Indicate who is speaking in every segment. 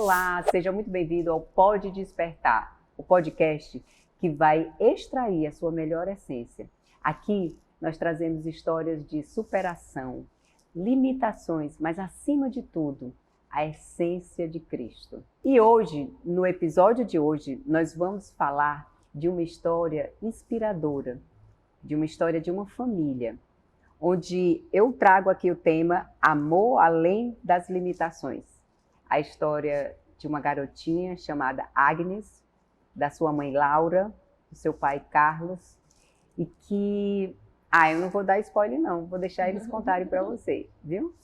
Speaker 1: Olá, seja muito bem-vindo ao Pode Despertar, o podcast que vai extrair a sua melhor essência. Aqui nós trazemos histórias de superação, limitações, mas acima de tudo, a essência de Cristo. E hoje, no episódio de hoje, nós vamos falar de uma história inspiradora, de uma história de uma família, onde eu trago aqui o tema Amor Além das Limitações. A história de uma garotinha chamada Agnes, da sua mãe Laura, do seu pai Carlos, e que... eu não vou dar spoiler não, vou deixar eles contarem para você, viu?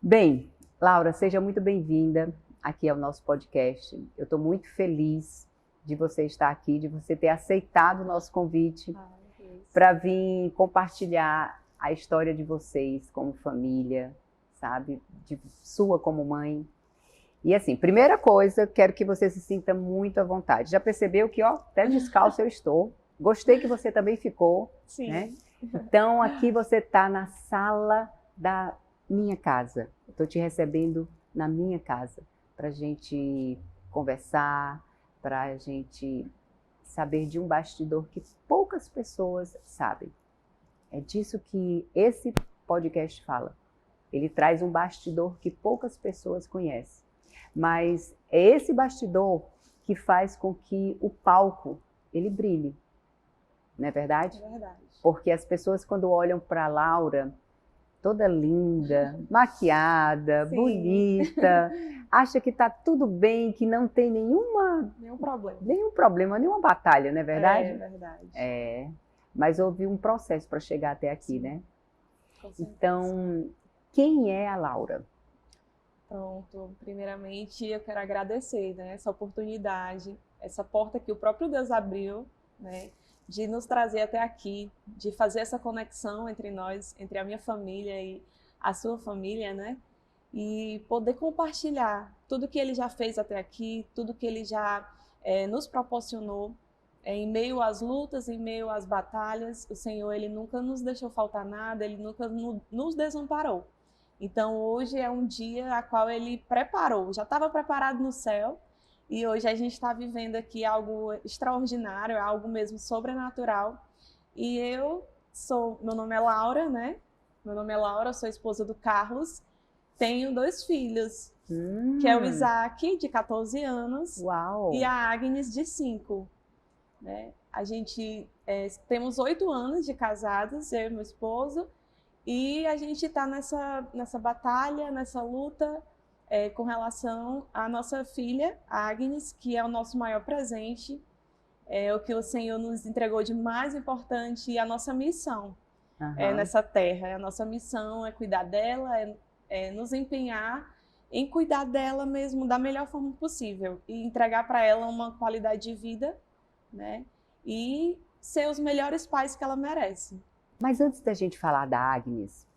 Speaker 1: Bem, Laura, seja muito bem-vinda aqui ao nosso podcast. Eu estou muito feliz de você estar aqui, de você ter aceitado o nosso convite para vir compartilhar a história de vocês como família, sabe? De sua como mãe. E assim, primeira coisa, quero que você se sinta muito à vontade. Já percebeu que, até descalço eu estou. Gostei que você também ficou.
Speaker 2: Sim.
Speaker 1: Né? Então, aqui você está na sala da minha casa. Estou te recebendo na minha casa para a gente conversar, para a gente saber de um bastidor que poucas pessoas sabem. É disso que esse podcast fala. Ele traz um bastidor que poucas pessoas conhecem. Mas é esse bastidor que faz com que o palco ele brilhe. Não é verdade?
Speaker 2: É verdade.
Speaker 1: Porque as pessoas, quando olham para a Laura, toda linda, maquiada,
Speaker 2: Sim.
Speaker 1: bonita, acha que está tudo bem, que não tem nenhum problema, nenhuma batalha, não é verdade?
Speaker 2: É verdade.
Speaker 1: É, mas houve um processo para chegar até aqui,
Speaker 2: Sim.
Speaker 1: né?
Speaker 2: Com certeza.
Speaker 1: Então, quem é a Laura?
Speaker 2: Pronto, primeiramente eu quero agradecer, né, essa oportunidade, essa porta que o próprio Deus abriu, né, de nos trazer até aqui, de fazer essa conexão entre nós, entre a minha família e a sua família, né, e poder compartilhar tudo que Ele já fez até aqui, tudo que Ele já nos proporcionou, em meio às lutas, em meio às batalhas. O Senhor, Ele nunca nos deixou faltar nada, Ele nunca nos desamparou. Então hoje é um dia a qual Ele preparou, já estava preparado no céu, e hoje a gente está vivendo aqui algo extraordinário, algo mesmo sobrenatural. E meu nome é Laura, né? Meu nome é Laura, sou esposa do Carlos, tenho 2 filhos, que é o Isaac, de 14 anos,
Speaker 1: Uau.
Speaker 2: E a Agnes, de 5. Né? A gente temos 8 anos de casados, eu e meu esposo, e a gente está nessa batalha, nessa luta com relação à nossa filha, Agnes, que é o nosso maior presente, é o que o Senhor nos entregou de mais importante, e a nossa missão nessa terra. A nossa missão é cuidar dela, é nos empenhar em cuidar dela mesmo da melhor forma possível e entregar para ela uma qualidade de vida, né? E ser os melhores pais que ela merece.
Speaker 1: Mas antes da gente falar da Agnes,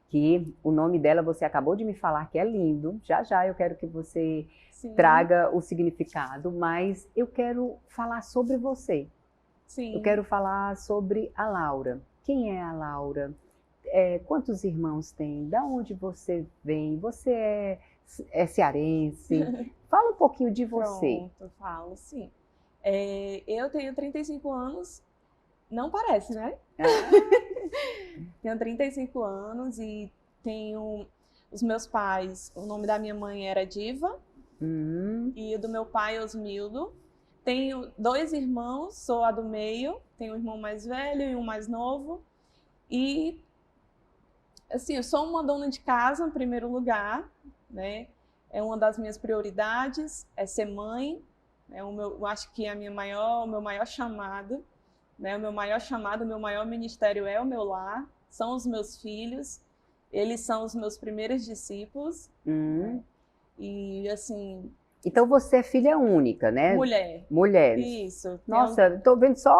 Speaker 1: que o nome dela você acabou de me falar que é lindo, já eu quero que você
Speaker 2: Sim.
Speaker 1: traga o significado, mas eu quero falar sobre você.
Speaker 2: Sim.
Speaker 1: Eu quero falar sobre a Laura. Quem é a Laura? Quantos irmãos tem? Da onde você vem? Você é cearense? Fala um pouquinho de você.
Speaker 2: Pronto, falo, sim. Eu tenho 35 anos, não parece, né? Tenho 35 anos e tenho os meus pais. O nome da minha mãe era Diva e o do meu pai, Osmildo. Tenho 2 irmãos, sou a do meio, tenho um irmão mais velho e um mais novo. E, assim, eu sou uma dona de casa, em primeiro lugar, né? É uma das minhas prioridades, é ser mãe. Eu acho que o meu maior chamado, né? O meu maior ministério é o meu lar, são os meus filhos, eles são os meus primeiros discípulos. Né? E assim...
Speaker 1: Então você é filha única, né? Mulher.
Speaker 2: Isso.
Speaker 1: Nossa, estou vendo só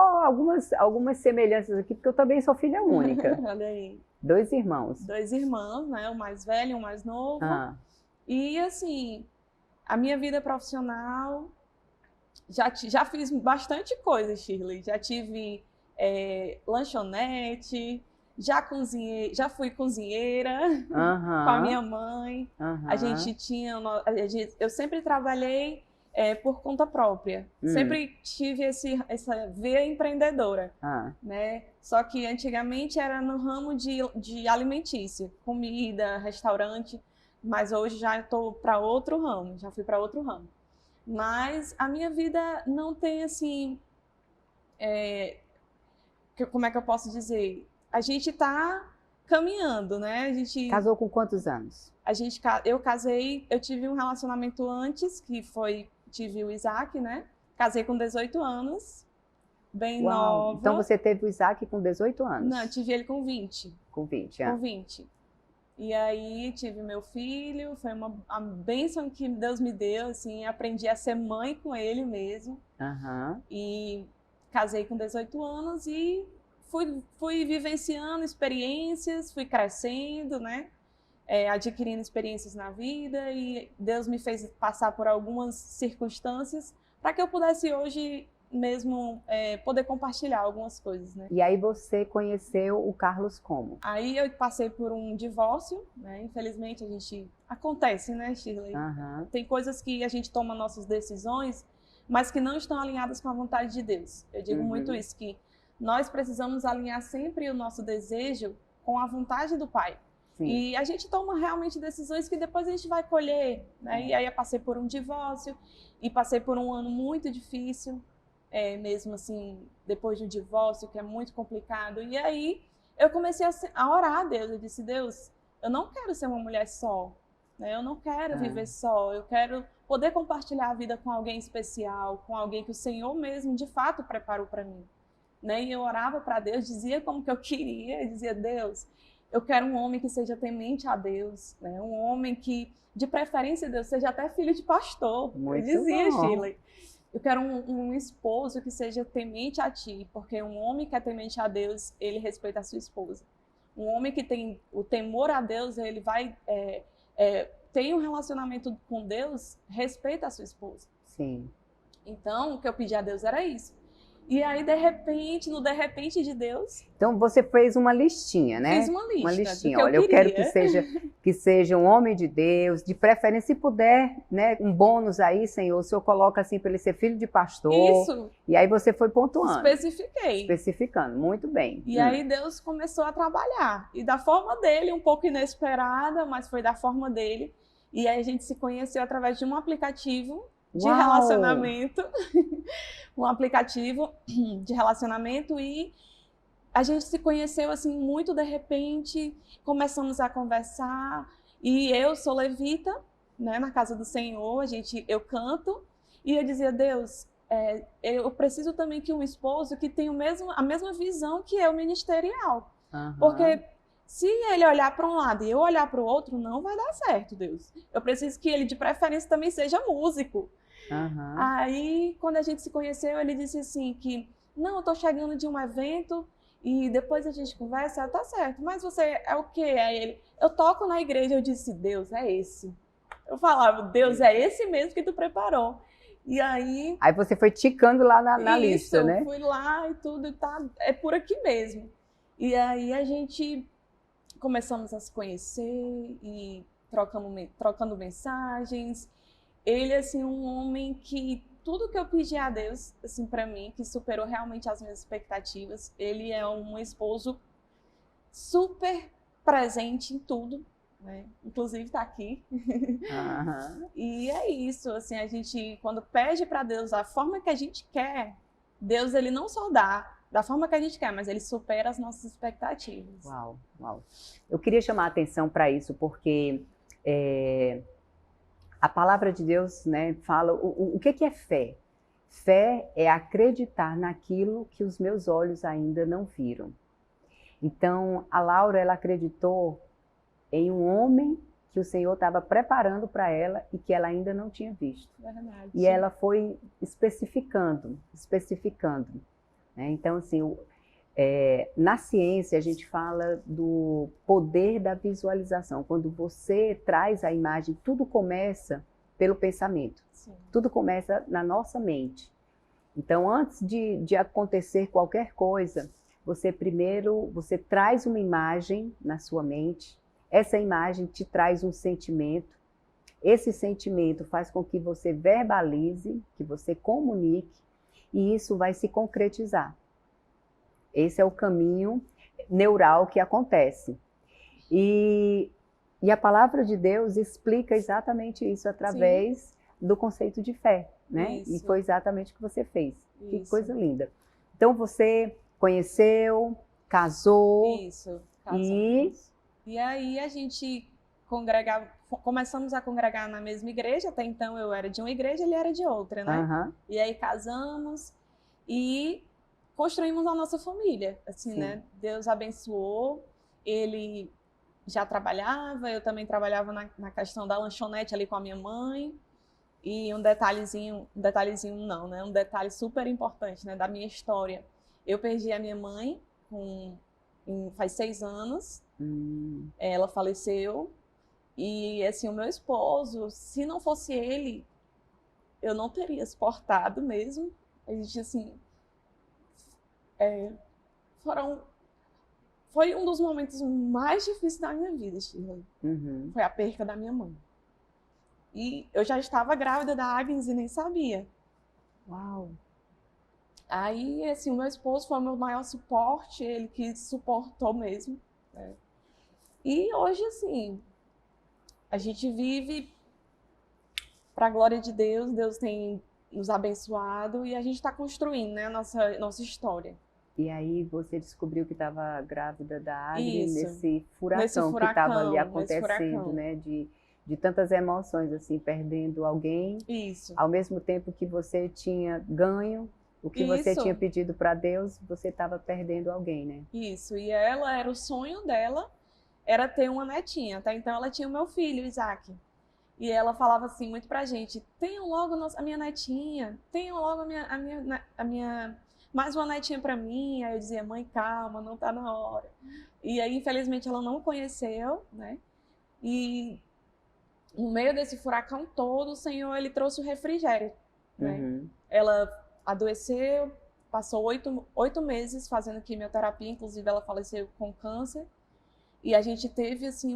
Speaker 1: algumas semelhanças aqui, porque eu também sou filha única.
Speaker 2: Olha aí.
Speaker 1: 2 irmãos.
Speaker 2: 2 irmãos, né? O mais velho e o mais novo. E assim, a minha vida profissional, já fiz bastante coisa, Shirley. Já tive lanchonete, já cozinhei, já fui cozinheira com a minha mãe. A gente tinha, eu sempre trabalhei por conta própria. Sempre tive essa veia empreendedora, né? Só que antigamente era no ramo de alimentícia, comida, restaurante, mas hoje já estou para outro ramo, já fui para outro ramo. Mas a minha vida não tem assim, como é que eu posso dizer? A gente está caminhando, né?
Speaker 1: Casou com quantos anos?
Speaker 2: Eu casei, eu tive um relacionamento antes, tive o Isaac, né? Casei com 18 anos, bem nova.
Speaker 1: Então você teve o Isaac com 18 anos?
Speaker 2: Não, tive ele com 20.
Speaker 1: Com 20,
Speaker 2: Com 20. E aí tive meu filho, foi a bênção que Deus me deu, assim, aprendi a ser mãe com ele mesmo. E casei com 18 anos e fui vivenciando experiências, fui crescendo, né? Adquirindo experiências na vida, e Deus me fez passar por algumas circunstâncias para que eu pudesse hoje mesmo poder compartilhar algumas coisas, né?
Speaker 1: E aí você conheceu o Carlos como?
Speaker 2: Aí eu passei por um divórcio, né? Infelizmente acontece, né, Shirley? Tem coisas que a gente toma nossas decisões, mas que não estão alinhadas com a vontade de Deus. Eu digo muito isso, que nós precisamos alinhar sempre o nosso desejo com a vontade do Pai. Sim. E a gente toma realmente decisões que depois a gente vai colher, né? E aí eu passei por um divórcio e passei por um ano muito difícil, mesmo assim, depois do divórcio, que é muito complicado. E aí eu comecei a orar a Deus. Eu disse, Deus, eu não quero ser uma mulher só, né? Eu não quero viver só, eu quero poder compartilhar a vida com alguém especial, com alguém que o Senhor mesmo, de fato, preparou para mim. Né? E eu orava para Deus, dizia como que eu queria, eu dizia, Deus, eu quero um homem que seja temente a Deus, né? Um homem que, de preferência, Deus, seja até filho de pastor.
Speaker 1: Muito
Speaker 2: eu dizia,
Speaker 1: bom.
Speaker 2: Shirley, eu quero um esposo que seja temente a ti, porque um homem que é temente a Deus, ele respeita a sua esposa. Um homem que tem o temor a Deus, ele vai tem um relacionamento com Deus, respeita a sua esposa.
Speaker 1: Sim.
Speaker 2: Então, o que eu pedi a Deus era isso. E aí, de repente de Deus...
Speaker 1: Então, você fez uma listinha, né?
Speaker 2: Fiz uma lista.
Speaker 1: Uma listinha. Olha, eu quero que seja um homem de Deus, de preferência, se puder, né? Um bônus aí, Senhor, o Senhor coloca assim para ele ser filho de pastor.
Speaker 2: Isso.
Speaker 1: E aí você foi pontuando.
Speaker 2: Especifiquei.
Speaker 1: Especificando, muito bem.
Speaker 2: E aí Deus começou a trabalhar. E da forma dele, um pouco inesperada, mas foi da forma dele. E aí a gente se conheceu através de um aplicativo de relacionamento, um aplicativo de relacionamento, e a gente se conheceu assim muito de repente, começamos a conversar, e eu sou levita, né, na casa do Senhor, eu canto, e eu dizia, Deus, eu preciso também que um esposo que tenha a mesma visão que eu ministerial, porque se ele olhar para um lado e eu olhar para o outro, não vai dar certo, Deus. Eu preciso que ele, de preferência, também seja músico. Aí, quando a gente se conheceu, ele disse assim que, não, eu tô chegando de um evento e depois a gente conversa, tá certo, mas você é o quê? Aí ele, eu toco na igreja. Eu disse, Deus, é esse. Eu falava, Deus, é esse mesmo que tu preparou. E aí...
Speaker 1: Aí você foi ticando lá na lista, né?
Speaker 2: Fui lá e tudo, tá, é por aqui mesmo. E aí a gente começamos a se conhecer e trocando mensagens. Ele, assim, um homem que tudo que eu pedi a Deus, assim, para mim, que superou realmente as minhas expectativas. Ele é um esposo super presente em tudo, né? Inclusive tá aqui. E é isso, assim, a gente, quando pede para Deus a forma que a gente quer, Deus, ele não só dá da forma que a gente quer, mas ele supera as nossas expectativas.
Speaker 1: Uau, uau. Eu queria chamar a atenção para isso, porque a palavra de Deus, né, fala o que é fé? Fé é acreditar naquilo que os meus olhos ainda não viram. Então, a Laura, ela acreditou em um homem que o Senhor estava preparando para ela e que ela ainda não tinha visto.
Speaker 2: Verdade.
Speaker 1: E ela foi especificando. Né? Então, assim, na ciência a gente fala do poder da visualização. Quando você traz a imagem, tudo começa pelo pensamento.
Speaker 2: Sim.
Speaker 1: Tudo começa na nossa mente. Então, antes de acontecer qualquer coisa, você traz uma imagem na sua mente, essa imagem te traz um sentimento, esse sentimento faz com que você verbalize, que você comunique, e isso vai se concretizar. Esse é o caminho neural que acontece. E a palavra de Deus explica exatamente isso através do conceito de fé, né?
Speaker 2: Isso.
Speaker 1: E foi exatamente o que você fez.
Speaker 2: Isso.
Speaker 1: Que coisa linda. Então você conheceu, casou.
Speaker 2: Isso, casamos. E aí a gente começamos a congregar na mesma igreja. Até então eu era de uma igreja, ele era de outra, né?
Speaker 1: Uhum.
Speaker 2: E aí casamos e construímos a nossa família, assim,
Speaker 1: Sim.
Speaker 2: né? Deus abençoou, ele já trabalhava, eu também trabalhava na questão da lanchonete ali com a minha mãe. E um detalhezinho não, né? Um detalhe super importante, né, da minha história. Eu perdi a minha mãe faz 6 anos. Ela faleceu. E, assim, o meu esposo, se não fosse ele, eu não teria suportado mesmo. A gente, assim, foi um dos momentos mais difíceis da minha vida, Shirley.
Speaker 1: Uhum.
Speaker 2: Foi a perca da minha mãe. E eu já estava grávida da Agnes e nem sabia.
Speaker 1: Uau!
Speaker 2: Aí, assim, o meu esposo foi o meu maior suporte, ele que suportou mesmo, né? E hoje, assim, a gente vive para a glória de Deus, Deus tem nos abençoado e a gente está construindo, né, a nossa história.
Speaker 1: E aí você descobriu que estava grávida da Agnes
Speaker 2: Isso.
Speaker 1: nesse furacão que estava ali acontecendo,
Speaker 2: furacão.
Speaker 1: né? De tantas emoções, assim, perdendo alguém.
Speaker 2: Isso.
Speaker 1: Ao mesmo tempo que você tinha ganho, o que você
Speaker 2: Isso.
Speaker 1: tinha pedido para Deus, você estava perdendo alguém, né?
Speaker 2: Isso. E ela, era o sonho dela, era ter uma netinha. Até então ela tinha o meu filho, Isaac. E ela falava assim muito pra gente: tenham logo a minha netinha, tenham logo a minha mais uma netinha pra mim. Aí eu dizia: mãe, calma, não tá na hora. E aí, infelizmente, ela não conheceu, né? E no meio desse furacão todo, o Senhor, ele trouxe o refrigério, né?
Speaker 1: Uhum.
Speaker 2: Ela adoeceu, passou 8 meses fazendo quimioterapia, inclusive ela faleceu com câncer. E a gente teve, assim,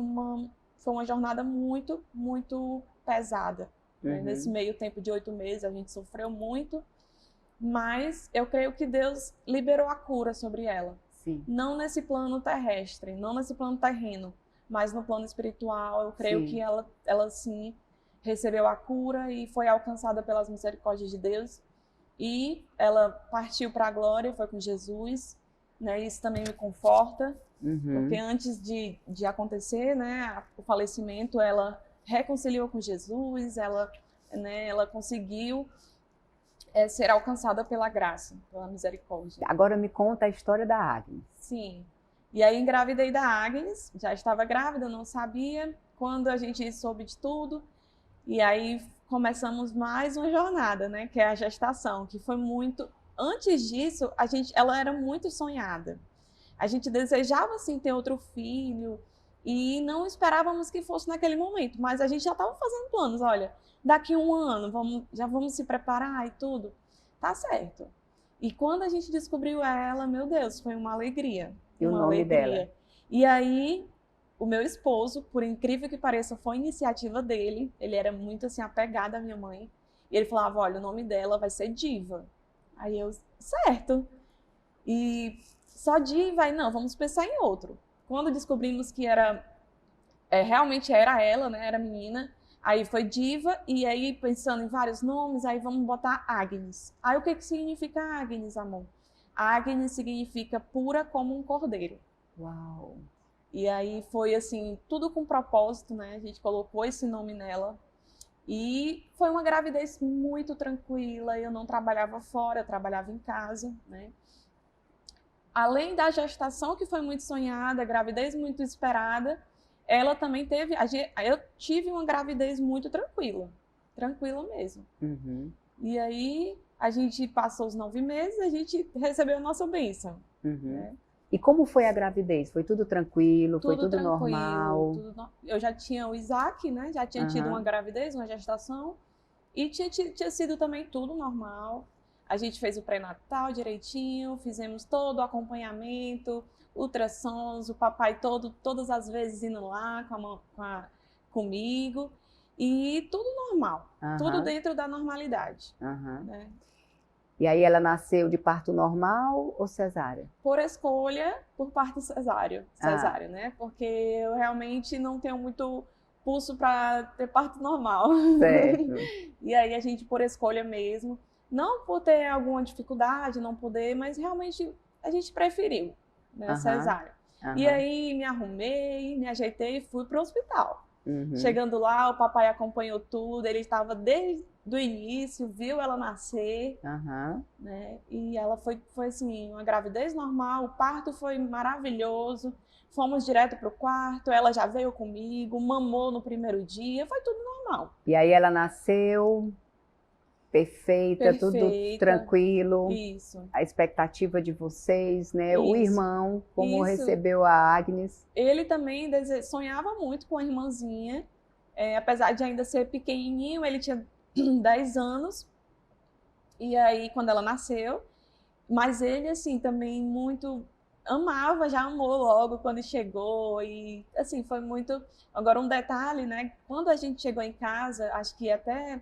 Speaker 2: foi uma jornada muito, muito pesada. Né?
Speaker 1: Uhum.
Speaker 2: Nesse meio tempo de 8 meses, a gente sofreu muito, mas eu creio que Deus liberou a cura sobre ela.
Speaker 1: Sim.
Speaker 2: Não nesse plano terrestre, não nesse plano terreno, mas no plano espiritual. Eu creio que ela sim recebeu a cura e foi alcançada pelas misericórdias de Deus. E ela partiu para a glória, foi com Jesus, né? Isso também me conforta, porque antes de acontecer, né, o falecimento, ela reconciliou com Jesus, ela conseguiu ser alcançada pela graça, pela misericórdia.
Speaker 1: Agora me conta a história da Agnes.
Speaker 2: Sim. E aí engravidei da Agnes, já estava grávida, não sabia. Quando a gente soube de tudo, e aí começamos mais uma jornada, né, que é a gestação, que foi muito... Antes disso, ela era muito sonhada. A gente desejava, assim, ter outro filho e não esperávamos que fosse naquele momento, mas a gente já estava fazendo planos. Olha, daqui 1 ano, já vamos se preparar e tudo. Tá certo. E quando a gente descobriu ela, meu Deus, foi uma alegria.
Speaker 1: E o nome dela?
Speaker 2: E aí, o meu esposo, por incrível que pareça, foi iniciativa dele. Ele era muito, assim, apegado à minha mãe. E ele falava: olha, o nome dela vai ser Diva. Aí eu, certo. E só Diva, aí não, vamos pensar em outro. Quando descobrimos que realmente era ela, né, era menina, aí foi Diva, e aí pensando em vários nomes, aí vamos botar Agnes. Aí o que significa Agnes, amor? Agnes significa pura como um cordeiro.
Speaker 1: Uau!
Speaker 2: E aí foi assim, tudo com propósito, né? A gente colocou esse nome nela. E foi uma gravidez muito tranquila, eu não trabalhava fora, eu trabalhava em casa, né? Além da gestação, que foi muito sonhada, gravidez muito esperada, ela também teve... Eu tive uma gravidez muito tranquila mesmo. E aí, a gente passou os 9 meses, a gente recebeu a nossa bênção. Né?
Speaker 1: E como foi a gravidez? Foi tudo tranquilo? Foi tudo
Speaker 2: tranquilo,
Speaker 1: normal?
Speaker 2: Eu já tinha o Isaac, né? Já tinha tido uma gravidez, uma gestação. E tinha sido também tudo normal. A gente fez o pré-natal direitinho, fizemos todo o acompanhamento, ultrassons, o papai todas as vezes indo lá comigo, e tudo normal, tudo dentro da normalidade. Né?
Speaker 1: E aí ela nasceu de parto normal ou cesárea?
Speaker 2: Por escolha, por parto cesárea, né? Porque eu realmente não tenho muito pulso para ter parto normal.
Speaker 1: Certo.
Speaker 2: E aí a gente, por escolha mesmo, não por ter alguma dificuldade, não poder, mas realmente a gente preferiu, né, cesárea. E aí me arrumei, me ajeitei e fui para o hospital. Chegando lá, o papai acompanhou tudo, ele estava desde o início, viu ela nascer, né? E ela foi assim, uma gravidez normal, o parto foi maravilhoso, fomos direto para o quarto, ela já veio comigo, mamou no primeiro dia, foi tudo normal.
Speaker 1: E aí ela nasceu perfeita, tudo tranquilo.
Speaker 2: Isso.
Speaker 1: A expectativa de vocês, né?
Speaker 2: Isso.
Speaker 1: O irmão, como recebeu a Agnes?
Speaker 2: Ele também sonhava muito com a irmãzinha, apesar de ainda ser pequenininho, ele tinha 10 anos, e aí quando ela nasceu, mas ele assim também muito amava, já amou logo quando chegou, e assim foi muito. Agora um detalhe, né? Quando a gente chegou em casa, acho que até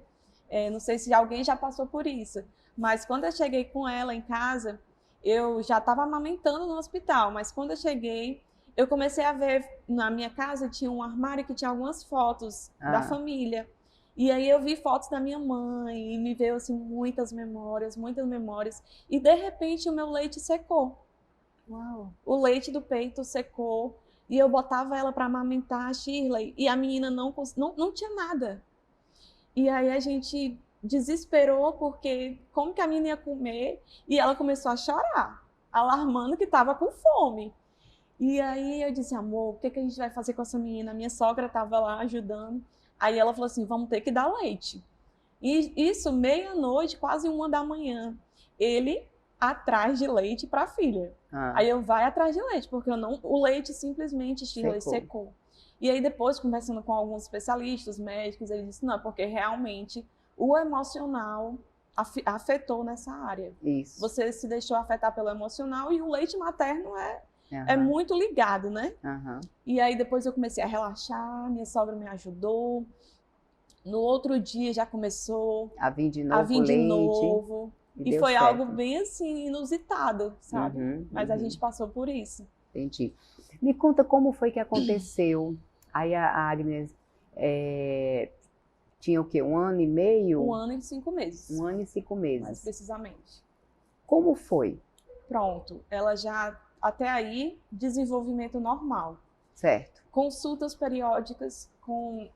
Speaker 2: não sei se alguém já passou por isso, mas quando eu cheguei com ela em casa, eu já estava amamentando no hospital, mas quando eu cheguei, eu comecei a ver, na minha casa tinha um armário que tinha algumas fotos da família. E aí eu vi fotos da minha mãe e me veio assim muitas memórias. E de repente o meu leite secou.
Speaker 1: Uau.
Speaker 2: O leite do peito secou e eu botava ela para amamentar a Shirley e a menina não tinha nada. E aí a gente desesperou porque como que a menina ia comer? E ela começou a chorar, alarmando que estava com fome. E aí eu disse, amor, o que a gente vai fazer com essa menina? Minha sogra estava lá ajudando. Aí ela falou assim, vamos ter que dar leite. E isso, meia-noite, quase 1h da manhã. Ele atrás de leite para a filha. Aí eu vai atrás de leite, porque o leite simplesmente secou. E aí depois, conversando com alguns especialistas, médicos, ele disse, não, porque realmente o emocional afetou nessa área.
Speaker 1: Isso.
Speaker 2: Você se deixou afetar pelo emocional e o leite materno é muito ligado, né? E aí depois eu comecei a relaxar, minha sogra me ajudou. No outro dia já começou
Speaker 1: a vir de novo.
Speaker 2: E foi algo bem assim, inusitado, sabe? Mas a gente passou por isso.
Speaker 1: Entendi. Me conta como foi que aconteceu. Aí a Agnes tinha o quê? 1 ano e meio?
Speaker 2: 1 ano e 5 meses.
Speaker 1: 1 ano e 5 meses.
Speaker 2: Mais precisamente.
Speaker 1: Como foi?
Speaker 2: Pronto, ela já, até aí, desenvolvimento normal.
Speaker 1: Certo.
Speaker 2: Consultas periódicas com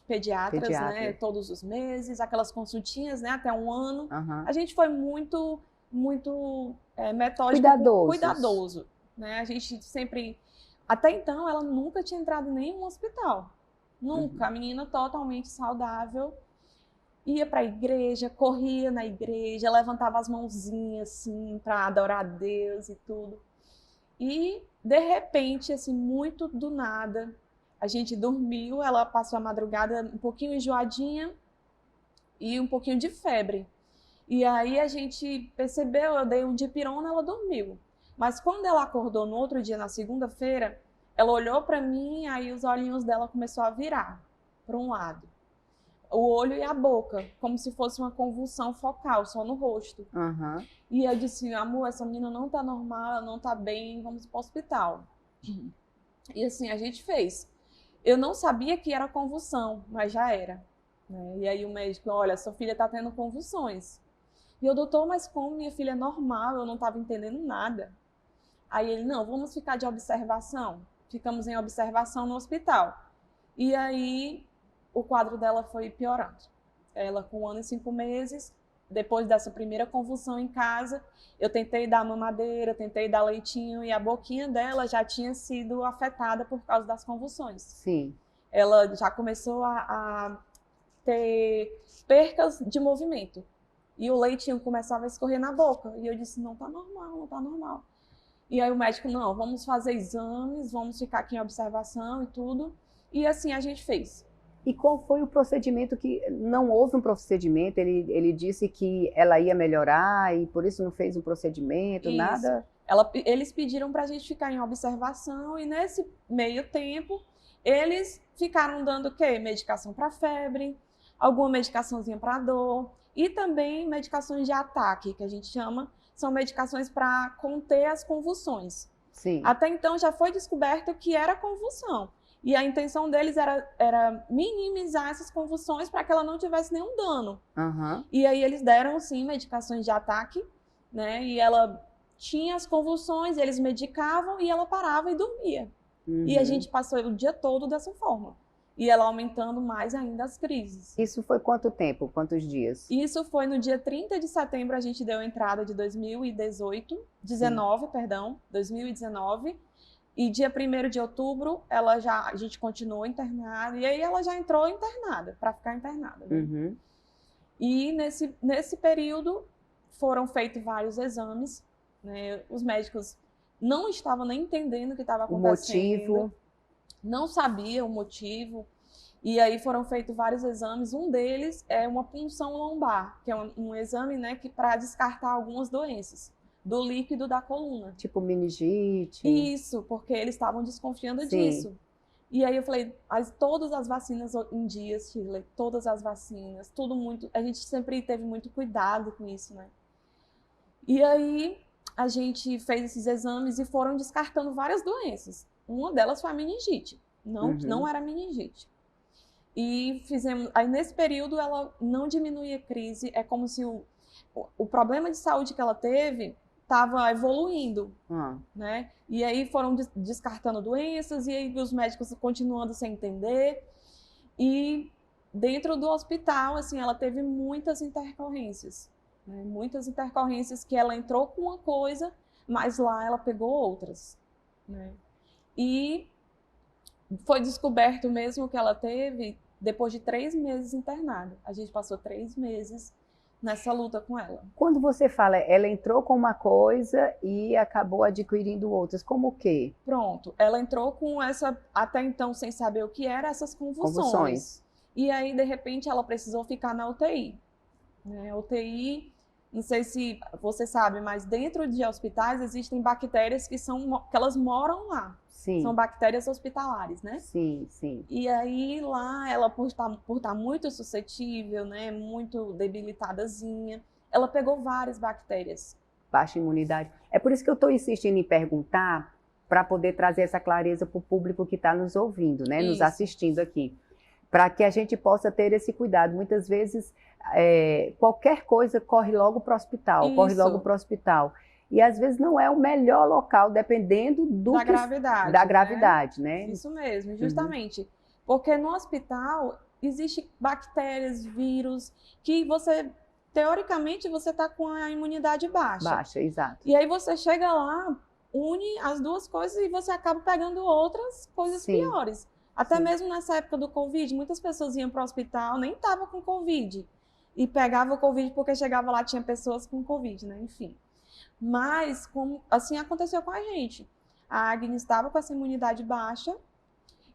Speaker 2: pediatras, né, todos os meses, aquelas consultinhas, né, até 1 ano. A gente foi muito metódico, cuidadoso, né? A gente sempre, até então, ela nunca tinha entrado em nenhum hospital, nunca. A menina totalmente saudável, ia para a igreja, corria na igreja, levantava as mãozinhas assim para adorar a Deus e tudo. E de repente, assim, muito do nada, a gente dormiu, ela passou a madrugada um pouquinho enjoadinha e um pouquinho de febre. E aí a gente percebeu, eu dei um dipirona, ela dormiu. Mas quando ela acordou no outro dia, na segunda-feira, ela olhou para mim, aí os olhinhos dela começou a virar para um lado. O olho e a boca, como se fosse uma convulsão focal, só no rosto. E eu disse, amor, essa menina não tá normal, ela não tá bem, vamos pro hospital. E assim, a gente fez. Eu não sabia que era convulsão, mas já era. Né? E aí o médico, olha, sua filha tá tendo convulsões. E eu, doutor, mas como minha filha é normal, eu não tava entendendo nada. Aí ele, não, vamos ficar de observação. Ficamos em observação no hospital. E aí o quadro dela foi piorando. Ela com 1 ano e 5 meses, depois dessa primeira convulsão em casa, eu tentei dar mamadeira, tentei dar leitinho e a boquinha dela já tinha sido afetada por causa das convulsões.
Speaker 1: Sim.
Speaker 2: Ela já começou a ter percas de movimento. E o leitinho começava a escorrer na boca. E eu disse, não tá normal, não tá normal. E aí o médico, não, vamos fazer exames, vamos ficar aqui em observação e tudo. E assim a gente fez.
Speaker 1: E qual foi o procedimento que... Não houve um procedimento, ele disse que ela ia melhorar e por isso não fez um procedimento,
Speaker 2: Isso.
Speaker 1: nada?
Speaker 2: Eles pediram para a gente ficar em observação e nesse meio tempo eles ficaram dando o quê? Medicação para febre, alguma medicaçãozinha para dor e também medicações de ataque, que a gente chama, são medicações para conter as convulsões.
Speaker 1: Sim.
Speaker 2: Até então já foi descoberto que era convulsão. E a intenção deles era minimizar essas convulsões para que ela não tivesse nenhum dano.
Speaker 1: Uhum.
Speaker 2: E aí eles deram, sim, medicações de ataque, né? E ela tinha as convulsões, eles medicavam e ela parava e dormia.
Speaker 1: Uhum.
Speaker 2: E a gente passou o dia todo dessa forma. E ela aumentando mais ainda as crises.
Speaker 1: Isso foi quanto tempo? Quantos dias?
Speaker 2: Isso foi no dia 30 de setembro, a gente deu a entrada de 2019. E dia 1º de outubro, a gente continuou internada. E aí ela já entrou internada, para ficar internada. Né?
Speaker 1: Uhum.
Speaker 2: E nesse período foram feitos vários exames. Né? Os médicos não estavam nem entendendo o que estava acontecendo.
Speaker 1: O motivo.
Speaker 2: Não sabiam o motivo. E aí foram feitos vários exames. Um deles é uma punção lombar, que é um exame, né, para descartar algumas doenças do líquido da coluna.
Speaker 1: Tipo meningite.
Speaker 2: Isso, porque eles estavam desconfiando disso. E aí eu falei, todas as vacinas em dias, Shirley, todas as vacinas, tudo muito... A gente sempre teve muito cuidado com isso, né? E aí a gente fez esses exames e foram descartando várias doenças. Uma delas foi a meningite. Não era meningite. E fizemos... Aí nesse período ela não diminuía a crise, é como se o problema de saúde que ela teve estava evoluindo, né? E aí foram descartando doenças e aí os médicos continuando sem entender. E dentro do hospital, assim, ela teve muitas intercorrências, né? Muitas intercorrências que ela entrou com uma coisa, mas lá ela pegou outras, né? E foi descoberto mesmo que ela teve depois de 3 meses internada. A gente passou 3 meses nessa luta com ela.
Speaker 1: Quando você fala, ela entrou com uma coisa e acabou adquirindo outras, como o quê?
Speaker 2: Pronto, ela entrou com essa, até então sem saber o que era, essas convulsões. E aí, de repente, ela precisou ficar na UTI. Né? UTI, não sei se você sabe, mas dentro de hospitais existem bactérias que elas moram lá.
Speaker 1: Sim.
Speaker 2: São bactérias hospitalares, né?
Speaker 1: Sim, sim.
Speaker 2: E aí lá, ela por estar muito suscetível, né, muito debilitadazinha, ela pegou várias bactérias.
Speaker 1: Baixa imunidade. É por isso que eu estou insistindo em perguntar, para poder trazer essa clareza para o público que está nos ouvindo, né, nos assistindo aqui. Para que a gente possa ter esse cuidado. Muitas vezes, qualquer coisa corre logo para o hospital, E às vezes não é o melhor local, dependendo
Speaker 2: da
Speaker 1: gravidade, né?
Speaker 2: Isso mesmo, justamente. Porque no hospital existem bactérias, vírus, que teoricamente, você está com a imunidade baixa.
Speaker 1: Baixa, exato.
Speaker 2: E aí você chega lá, une as duas coisas e você acaba pegando outras coisas piores. Até mesmo nessa época do Covid, muitas pessoas iam para o hospital, nem estavam com Covid. E pegavam o Covid porque chegava lá, tinha pessoas com Covid, né? Enfim. Mas, assim aconteceu com a gente. A Agnes estava com essa imunidade baixa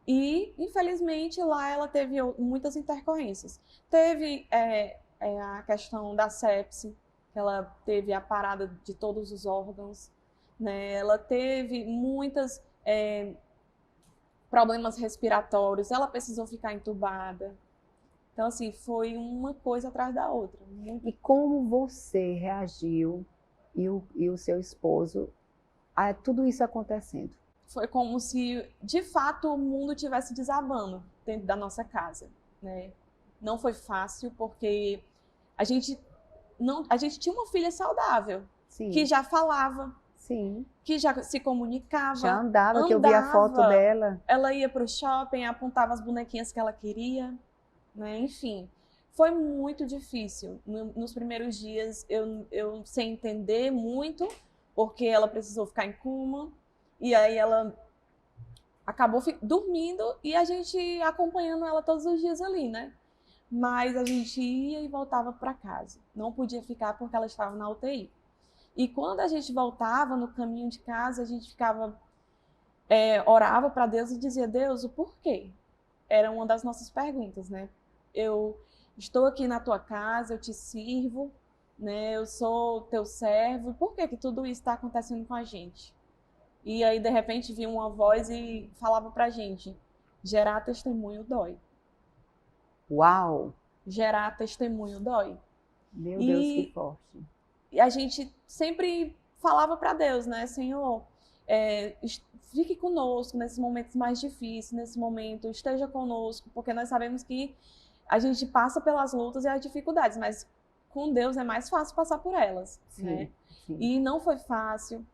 Speaker 2: e, infelizmente, lá ela teve muitas intercorrências. Teve a questão da sepse, que ela teve a parada de todos os órgãos, né? Ela teve muitos problemas respiratórios, ela precisou ficar entubada. Então, assim, foi uma coisa atrás da outra.
Speaker 1: E como você reagiu e o seu esposo a tudo isso acontecendo?
Speaker 2: Foi como se, de fato, o mundo estivesse desabando dentro da nossa casa, né? Não foi fácil, porque a gente tinha uma filha saudável, que já falava, que já se comunicava.
Speaker 1: Já andava, que eu vi a foto dela.
Speaker 2: Ela ia para o shopping, apontava as bonequinhas que ela queria, né? Enfim. Foi muito difícil. Nos primeiros dias, eu sem entender muito, porque ela precisou ficar em coma, e aí ela acabou dormindo, e a gente acompanhando ela todos os dias ali, né? Mas a gente ia e voltava para casa. Não podia ficar porque ela estava na UTI. E quando a gente voltava no caminho de casa, a gente orava para Deus e dizia, Deus, o porquê? era uma das nossas perguntas, né? Eu estou aqui na tua casa, eu te sirvo, né? Eu sou teu servo. Por que que tudo isso está acontecendo com a gente? E aí, de repente, vinha uma voz e falava pra gente: gerar testemunho dói.
Speaker 1: Uau!
Speaker 2: Gerar testemunho dói.
Speaker 1: Meu Deus, que
Speaker 2: E
Speaker 1: forte.
Speaker 2: a gente sempre falava para Deus, né? Senhor, fique conosco nesses momentos mais difíceis, nesse momento, esteja conosco, porque nós sabemos que a gente passa pelas lutas e as dificuldades, mas com Deus é mais fácil passar por elas,
Speaker 1: Sim,
Speaker 2: né?
Speaker 1: sim.
Speaker 2: E não foi fácil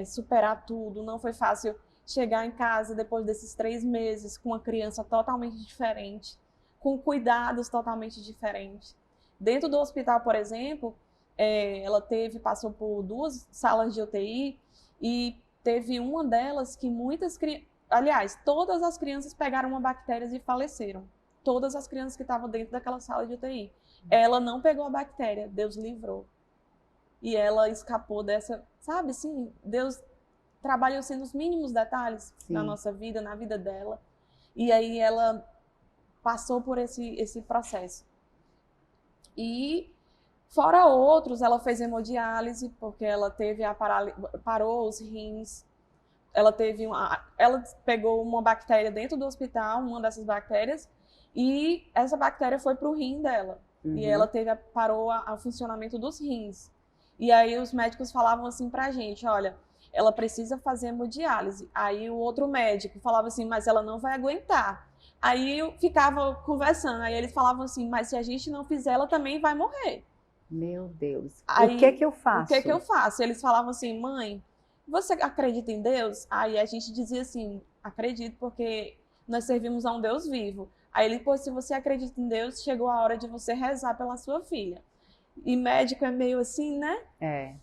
Speaker 2: superar tudo, não foi fácil chegar em casa depois desses 3 meses com uma criança totalmente diferente, com cuidados totalmente diferentes. Dentro do hospital, por exemplo, ela passou por 2 salas de UTI e teve uma delas que aliás, todas as crianças pegaram uma bactéria e faleceram. Todas as crianças que estavam dentro daquela sala de UTI. Ela não pegou a bactéria, Deus livrou. E ela escapou dessa, sabe assim, Deus trabalha assim nos mínimos detalhes na nossa vida, na vida dela. E aí ela passou por esse processo. E fora outros, ela fez hemodiálise, porque ela teve parou os rins. Ela pegou uma bactéria dentro do hospital, uma dessas bactérias, e essa bactéria foi para o rim dela. Uhum. E ela parou o funcionamento dos rins. E aí os médicos falavam assim pra gente, olha, ela precisa fazer hemodiálise. Aí o outro médico falava assim, mas ela não vai aguentar. Aí eu ficava conversando, aí eles falavam assim, mas se a gente não fizer, ela também vai morrer.
Speaker 1: Meu Deus.
Speaker 2: Aí,
Speaker 1: o que é que eu faço?
Speaker 2: O que é que eu faço? Eles falavam assim, mãe, você acredita em Deus? Aí a gente dizia assim, acredito porque nós servimos a um Deus vivo. Aí ele, pois se você acredita em Deus, chegou a hora de você rezar pela sua filha. E médico é meio assim, né?
Speaker 1: É.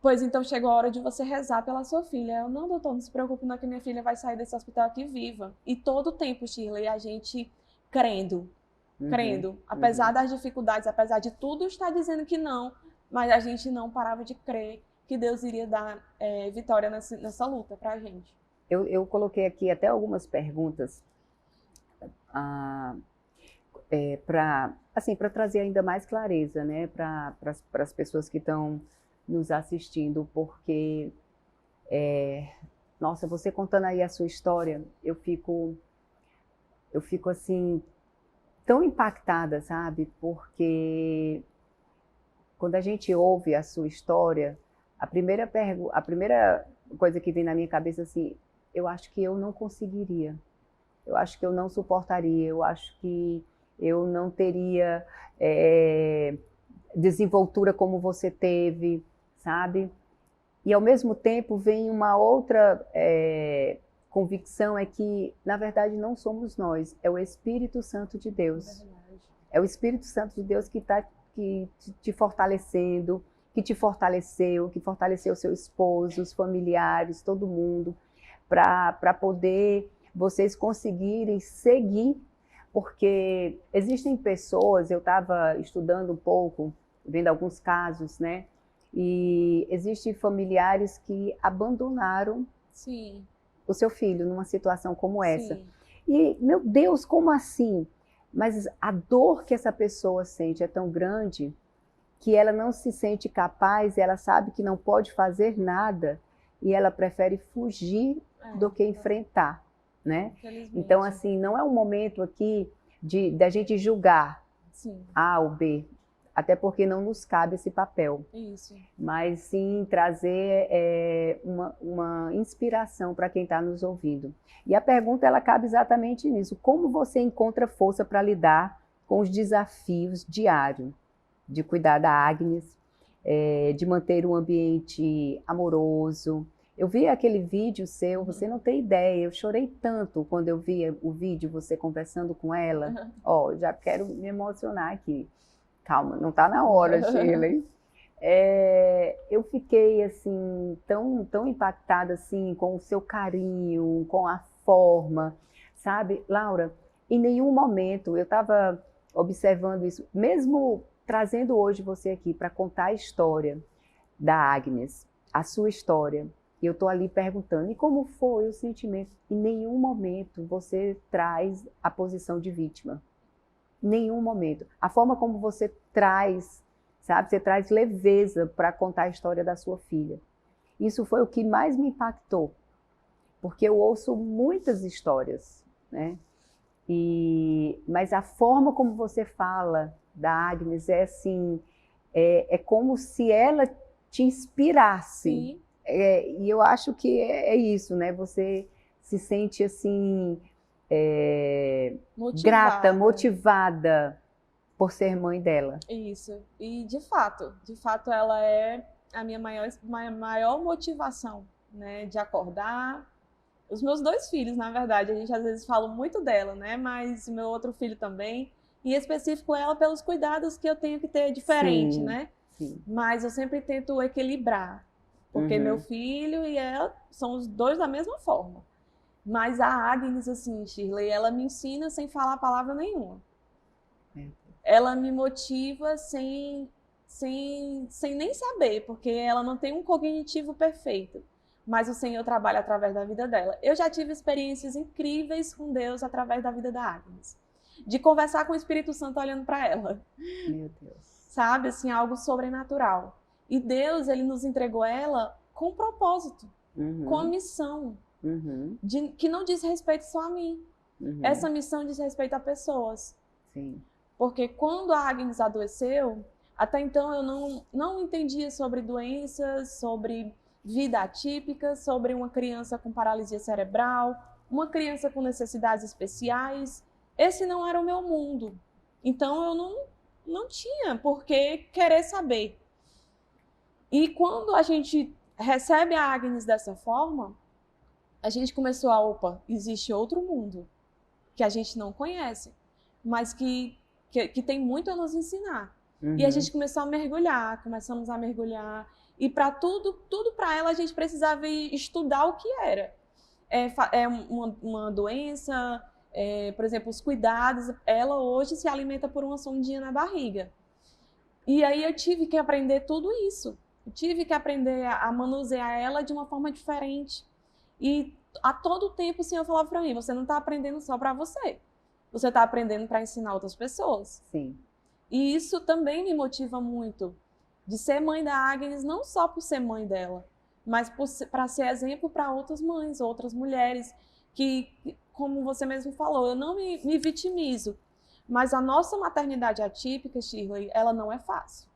Speaker 2: Pois então chegou a hora de você rezar pela sua filha. Eu, não, doutor, não se preocupe não que minha filha vai sair desse hospital aqui viva. E todo o tempo, Shirley, a gente crendo. Apesar das dificuldades, apesar de tudo estar dizendo que não, mas a gente não parava de crer que Deus iria dar vitória nessa luta pra gente.
Speaker 1: Eu coloquei aqui até algumas perguntas para trazer ainda mais clareza, né, para as pessoas que estão nos assistindo, porque, nossa, você contando aí a sua história, eu fico assim, tão impactada, sabe, porque quando a gente ouve a sua história, a primeira coisa que vem na minha cabeça, assim, eu acho que eu não conseguiria, eu acho que eu não suportaria, eu acho que eu não teria desenvoltura como você teve, sabe? E ao mesmo tempo vem uma outra convicção, é que na verdade não somos nós, é o Espírito Santo de Deus. É o Espírito Santo de Deus que está te fortalecendo, que te fortaleceu, que fortaleceu seu esposo, os familiares, todo mundo, para poder vocês conseguirem seguir, porque existem pessoas, eu estava estudando um pouco, vendo alguns casos, né? E existem familiares que abandonaram
Speaker 2: Sim.
Speaker 1: o seu filho numa situação como essa.
Speaker 2: Sim.
Speaker 1: E, meu Deus, como assim? Mas a dor que essa pessoa sente é tão grande que ela não se sente capaz, ela sabe que não pode fazer nada e ela prefere fugir do que enfrentar, né? Então, assim, não é um momento aqui da gente julgar A ou B, até porque não nos cabe esse papel.
Speaker 2: Isso.
Speaker 1: Mas sim trazer uma inspiração para quem está nos ouvindo. E a pergunta, ela cabe exatamente nisso. Como você encontra força para lidar com os desafios diários de cuidar da Agnes, de manter um ambiente amoroso? Eu vi aquele vídeo seu, você não tem ideia, eu chorei tanto quando eu vi o vídeo, você conversando com ela. Ó, já quero me emocionar aqui. Calma, não está na hora, Shirley. Eu fiquei assim tão impactada assim com o seu carinho, com a forma, sabe, Laura? Em nenhum momento eu estava observando isso, mesmo trazendo hoje você aqui para contar a história da Agnes, a sua história. E eu estou ali perguntando, e como foi o sentimento? Em nenhum momento você traz a posição de vítima. Em nenhum momento. A forma como você traz, sabe? Você traz leveza para contar a história da sua filha. Isso foi o que mais me impactou. Porque eu ouço muitas histórias, né? Mas a forma como você fala da Agnes é assim, é como se ela te inspirasse.
Speaker 2: Sim.
Speaker 1: E eu acho que é isso, né? Você se sente assim, grata, motivada por ser mãe dela.
Speaker 2: Isso. E de fato ela é a minha maior motivação, né? De acordar. Os meus 2 filhos, na verdade, a gente às vezes fala muito dela, né? Mas meu outro filho também, em específico ela pelos cuidados que eu tenho que ter diferente,
Speaker 1: Sim,
Speaker 2: né?
Speaker 1: sim.
Speaker 2: Mas eu sempre tento equilibrar, porque meu filho e ela são os 2 da mesma forma. Mas a Agnes, assim, Shirley, ela me ensina sem falar palavra nenhuma. Ela me motiva sem nem saber, porque ela não tem um cognitivo perfeito. Mas o Senhor trabalha através da vida dela. Eu já tive experiências incríveis com Deus através da vida da Agnes. De conversar com o Espírito Santo olhando para ela.
Speaker 1: Meu Deus.
Speaker 2: Sabe, assim, algo sobrenatural. E Deus, ele nos entregou ela com um propósito, com a missão, que não diz respeito só a mim. Essa missão diz respeito a pessoas.
Speaker 1: Sim.
Speaker 2: Porque quando a Agnes adoeceu, até então eu não entendia sobre doenças, sobre vida atípica, sobre uma criança com paralisia cerebral, uma criança com necessidades especiais. Esse não era o meu mundo. Então eu não tinha por que querer saber. E quando a gente recebe a Agnes dessa forma, a gente começou opa, existe outro mundo que a gente não conhece, mas que tem muito a nos ensinar. E a gente começamos a mergulhar. E para tudo para ela, a gente precisava estudar o que era. Uma doença, por exemplo, os cuidados. Ela hoje se alimenta por uma sondinha na barriga. E aí eu tive que aprender tudo isso. Eu tive que aprender a manusear ela de uma forma diferente. E a todo tempo o Senhor falava para mim, você não está aprendendo só para você. Você está aprendendo para ensinar outras pessoas.
Speaker 1: Sim.
Speaker 2: E isso também me motiva muito. De ser mãe da Agnes, não só por ser mãe dela, mas para ser exemplo para outras mães, outras mulheres, que, como você mesmo falou, eu não me vitimizo. Mas a nossa maternidade atípica, Shirley, ela não é fácil.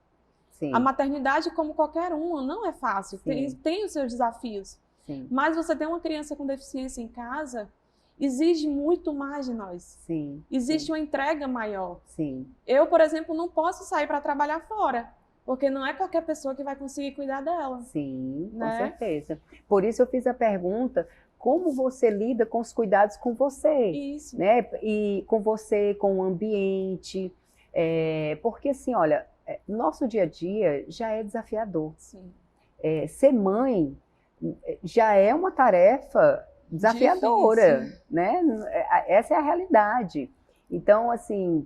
Speaker 1: Sim.
Speaker 2: A maternidade, como qualquer uma, não é fácil. Tem os seus desafios.
Speaker 1: Sim.
Speaker 2: Mas você ter uma criança com deficiência em casa exige muito mais de nós.
Speaker 1: Sim.
Speaker 2: Existe uma entrega maior.
Speaker 1: Sim.
Speaker 2: Eu, por exemplo, não posso sair para trabalhar fora, porque não é qualquer pessoa que vai conseguir cuidar dela.
Speaker 1: Sim,
Speaker 2: né?
Speaker 1: Com certeza. Por isso eu fiz a pergunta, como você lida com os cuidados com você?
Speaker 2: Isso.
Speaker 1: Né? E com você, com o ambiente. Porque assim, olha, nosso dia a dia já é desafiador.
Speaker 2: Sim.
Speaker 1: Ser mãe já é uma tarefa desafiadora,
Speaker 2: difícil.
Speaker 1: Né? Essa é a realidade. Então, assim,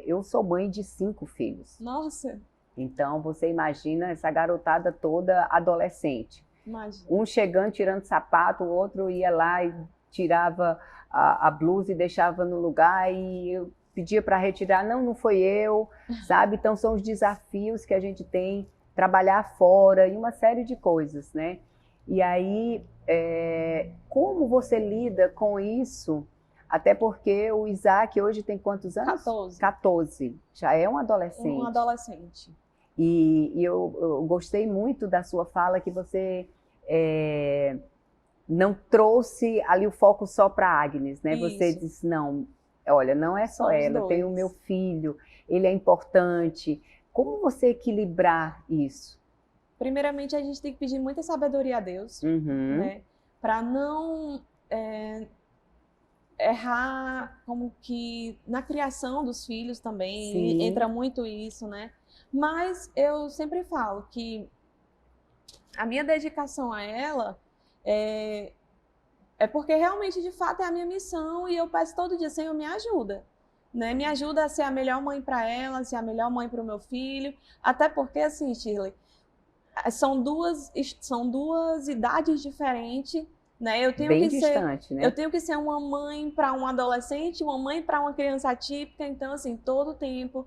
Speaker 1: eu sou mãe de 5 filhos.
Speaker 2: Nossa!
Speaker 1: Então, você imagina essa garotada toda adolescente.
Speaker 2: Imagina.
Speaker 1: Um chegando, tirando sapato, o outro ia lá e tirava a blusa e deixava no lugar e eu pedia para retirar. Não foi eu, sabe? Então, são os desafios que a gente tem, trabalhar fora e uma série de coisas, né? E aí, como você lida com isso? Até porque o Isaac hoje tem quantos anos?
Speaker 2: 14.
Speaker 1: 14. Já é um adolescente.
Speaker 2: Um adolescente.
Speaker 1: E eu gostei muito da sua fala que você não trouxe ali o foco só para a Agnes, né?
Speaker 2: Isso.
Speaker 1: Você disse, não, olha, não é só ela, eu tenho o meu filho, ele é importante. Como você equilibrar isso?
Speaker 2: Primeiramente, a gente tem que pedir muita sabedoria a Deus, né? Para não errar como que na criação dos filhos também.
Speaker 1: Sim.
Speaker 2: Entra muito isso, né? Mas eu sempre falo que a minha dedicação a ela é porque realmente, de fato, é a minha missão e eu peço todo dia, Senhor, me ajuda. Né? Me ajuda a ser a melhor mãe para ela, a ser a melhor mãe para o meu filho. Até porque, assim, Shirley, São duas idades diferentes, né? Eu tenho
Speaker 1: Bem
Speaker 2: que
Speaker 1: distante,
Speaker 2: ser,
Speaker 1: né?
Speaker 2: eu tenho que ser uma mãe para um adolescente, uma mãe para uma criança atípica. Então, assim, todo tempo,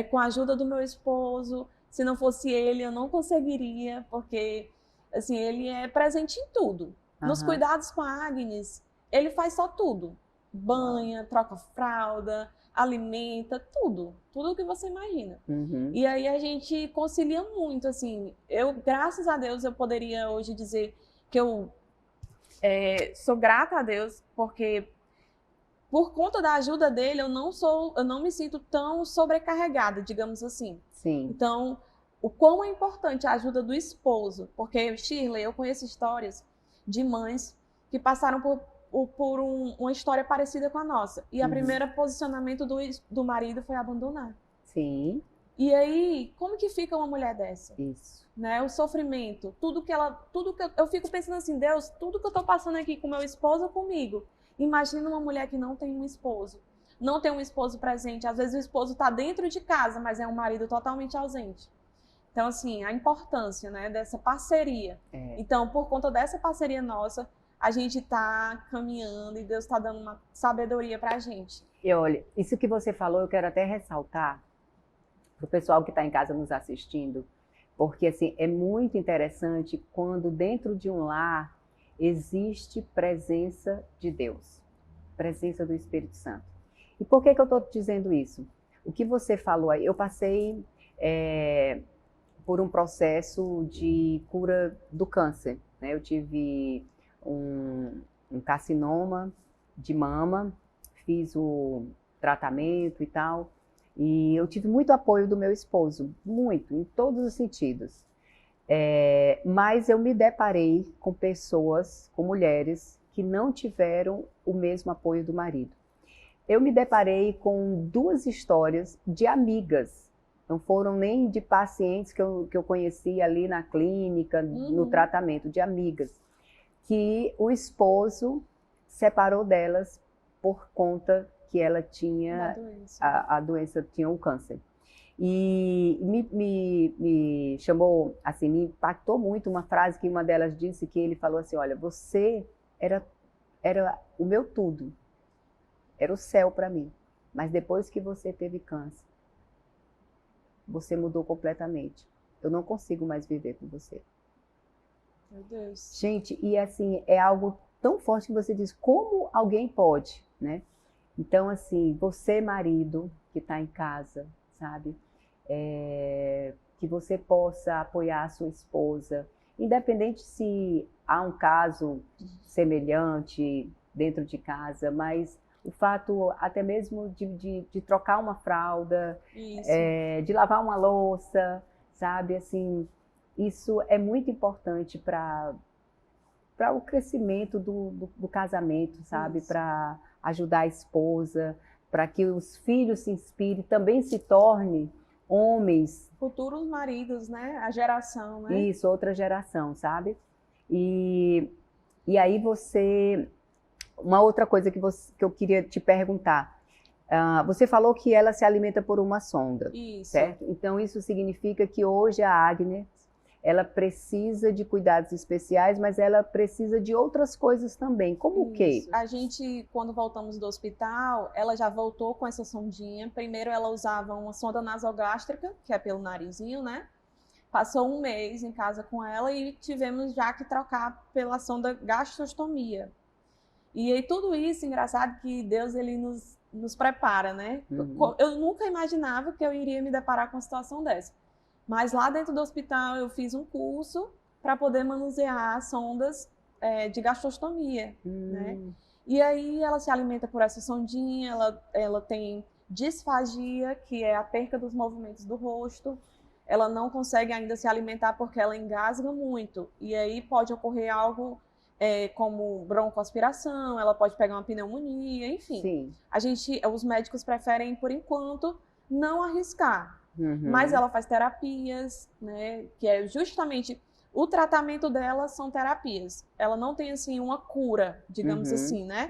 Speaker 2: com a ajuda do meu esposo, se não fosse ele, eu não conseguiria, porque, assim, ele é presente em tudo. Nos
Speaker 1: Aham.
Speaker 2: cuidados com a Agnes, ele faz só tudo. Banha, troca fralda, alimenta, tudo que você imagina.
Speaker 1: Uhum.
Speaker 2: E aí a gente concilia muito, assim, graças a Deus, eu poderia hoje dizer que eu sou grata a Deus, porque por conta da ajuda dele, eu não me sinto tão sobrecarregada, digamos assim.
Speaker 1: Sim.
Speaker 2: Então, o quão é importante a ajuda do esposo, porque, Shirley, eu conheço histórias de mães que passaram por uma história parecida com a nossa. E o primeiro posicionamento do marido foi abandonar.
Speaker 1: Sim.
Speaker 2: E aí, como que fica uma mulher dessa?
Speaker 1: Isso.
Speaker 2: Né? O sofrimento, tudo que eu fico pensando assim, Deus, tudo que eu tô passando aqui com meu esposo ou comigo. Imagina uma mulher que não tem um esposo, não tem um esposo presente. Às vezes o esposo está dentro de casa, mas é um marido totalmente ausente. Então, assim, a importância, né, dessa parceria. Então, por conta dessa parceria nossa, a gente está caminhando e Deus está dando uma sabedoria para a gente.
Speaker 1: E olha, isso que você falou, eu quero até ressaltar para o pessoal que está em casa nos assistindo, porque assim, é muito interessante quando dentro de um lar existe presença de Deus, presença do Espírito Santo. E por que eu estou dizendo isso? O que você falou aí, eu passei por um processo de cura do câncer, né? Eu tive um carcinoma de mama, fiz o tratamento e tal, e eu tive muito apoio do meu esposo, muito, em todos os sentidos. Mas eu me deparei com pessoas, com mulheres, que não tiveram o mesmo apoio do marido. Eu me deparei com duas histórias de amigas, não foram nem de pacientes que eu conheci ali na clínica, no tratamento, de amigas, que o esposo separou delas por conta que ela tinha a doença, tinha um câncer. E me chamou, assim, me impactou muito uma frase que uma delas disse, que ele falou assim, olha, você era o meu tudo, era o céu para mim, mas depois que você teve câncer, você mudou completamente. Eu não consigo mais viver com você.
Speaker 2: Meu Deus.
Speaker 1: Gente, e assim, é algo tão forte que você diz, como alguém pode, né? Então, assim, você, marido, que está em casa, sabe? Que você possa apoiar a sua esposa, independente se há um caso semelhante dentro de casa, mas o fato até mesmo de trocar uma fralda, de lavar uma louça, sabe? Assim, isso é muito importante para o crescimento do casamento, sabe? Para ajudar a esposa, para que os filhos se inspirem, também se tornem homens.
Speaker 2: Futuros maridos, né? A geração, né?
Speaker 1: Isso, outra geração, sabe? E aí você... Uma outra coisa que eu queria te perguntar. Você falou que ela se alimenta por uma sonda,
Speaker 2: isso.
Speaker 1: Certo? Então isso significa que hoje a Agnes, ela precisa de cuidados especiais, mas ela precisa de outras coisas também. Como o quê?
Speaker 2: A gente, quando voltamos do hospital, ela já voltou com essa sondinha. Primeiro ela usava uma sonda nasogástrica, que é pelo narizinho, né? Passou um mês em casa com ela e tivemos já que trocar pela sonda gastrostomia. E aí tudo isso, engraçado que Deus, ele nos prepara, né? Eu nunca imaginava que eu iria me deparar com uma situação dessa. Mas lá dentro do hospital eu fiz um curso para poder manusear sondas de gastrostomia, né? E aí ela se alimenta por essa sondinha, ela tem disfagia, que é a perca dos movimentos do rosto. Ela não consegue ainda se alimentar porque ela engasga muito. E aí pode ocorrer algo como broncoaspiração, ela pode pegar uma pneumonia, enfim.
Speaker 1: Sim.
Speaker 2: Os médicos preferem, por enquanto, não arriscar. Mas ela faz terapias, né? Que é justamente o tratamento dela são terapias. Ela não tem assim uma cura, digamos assim, né?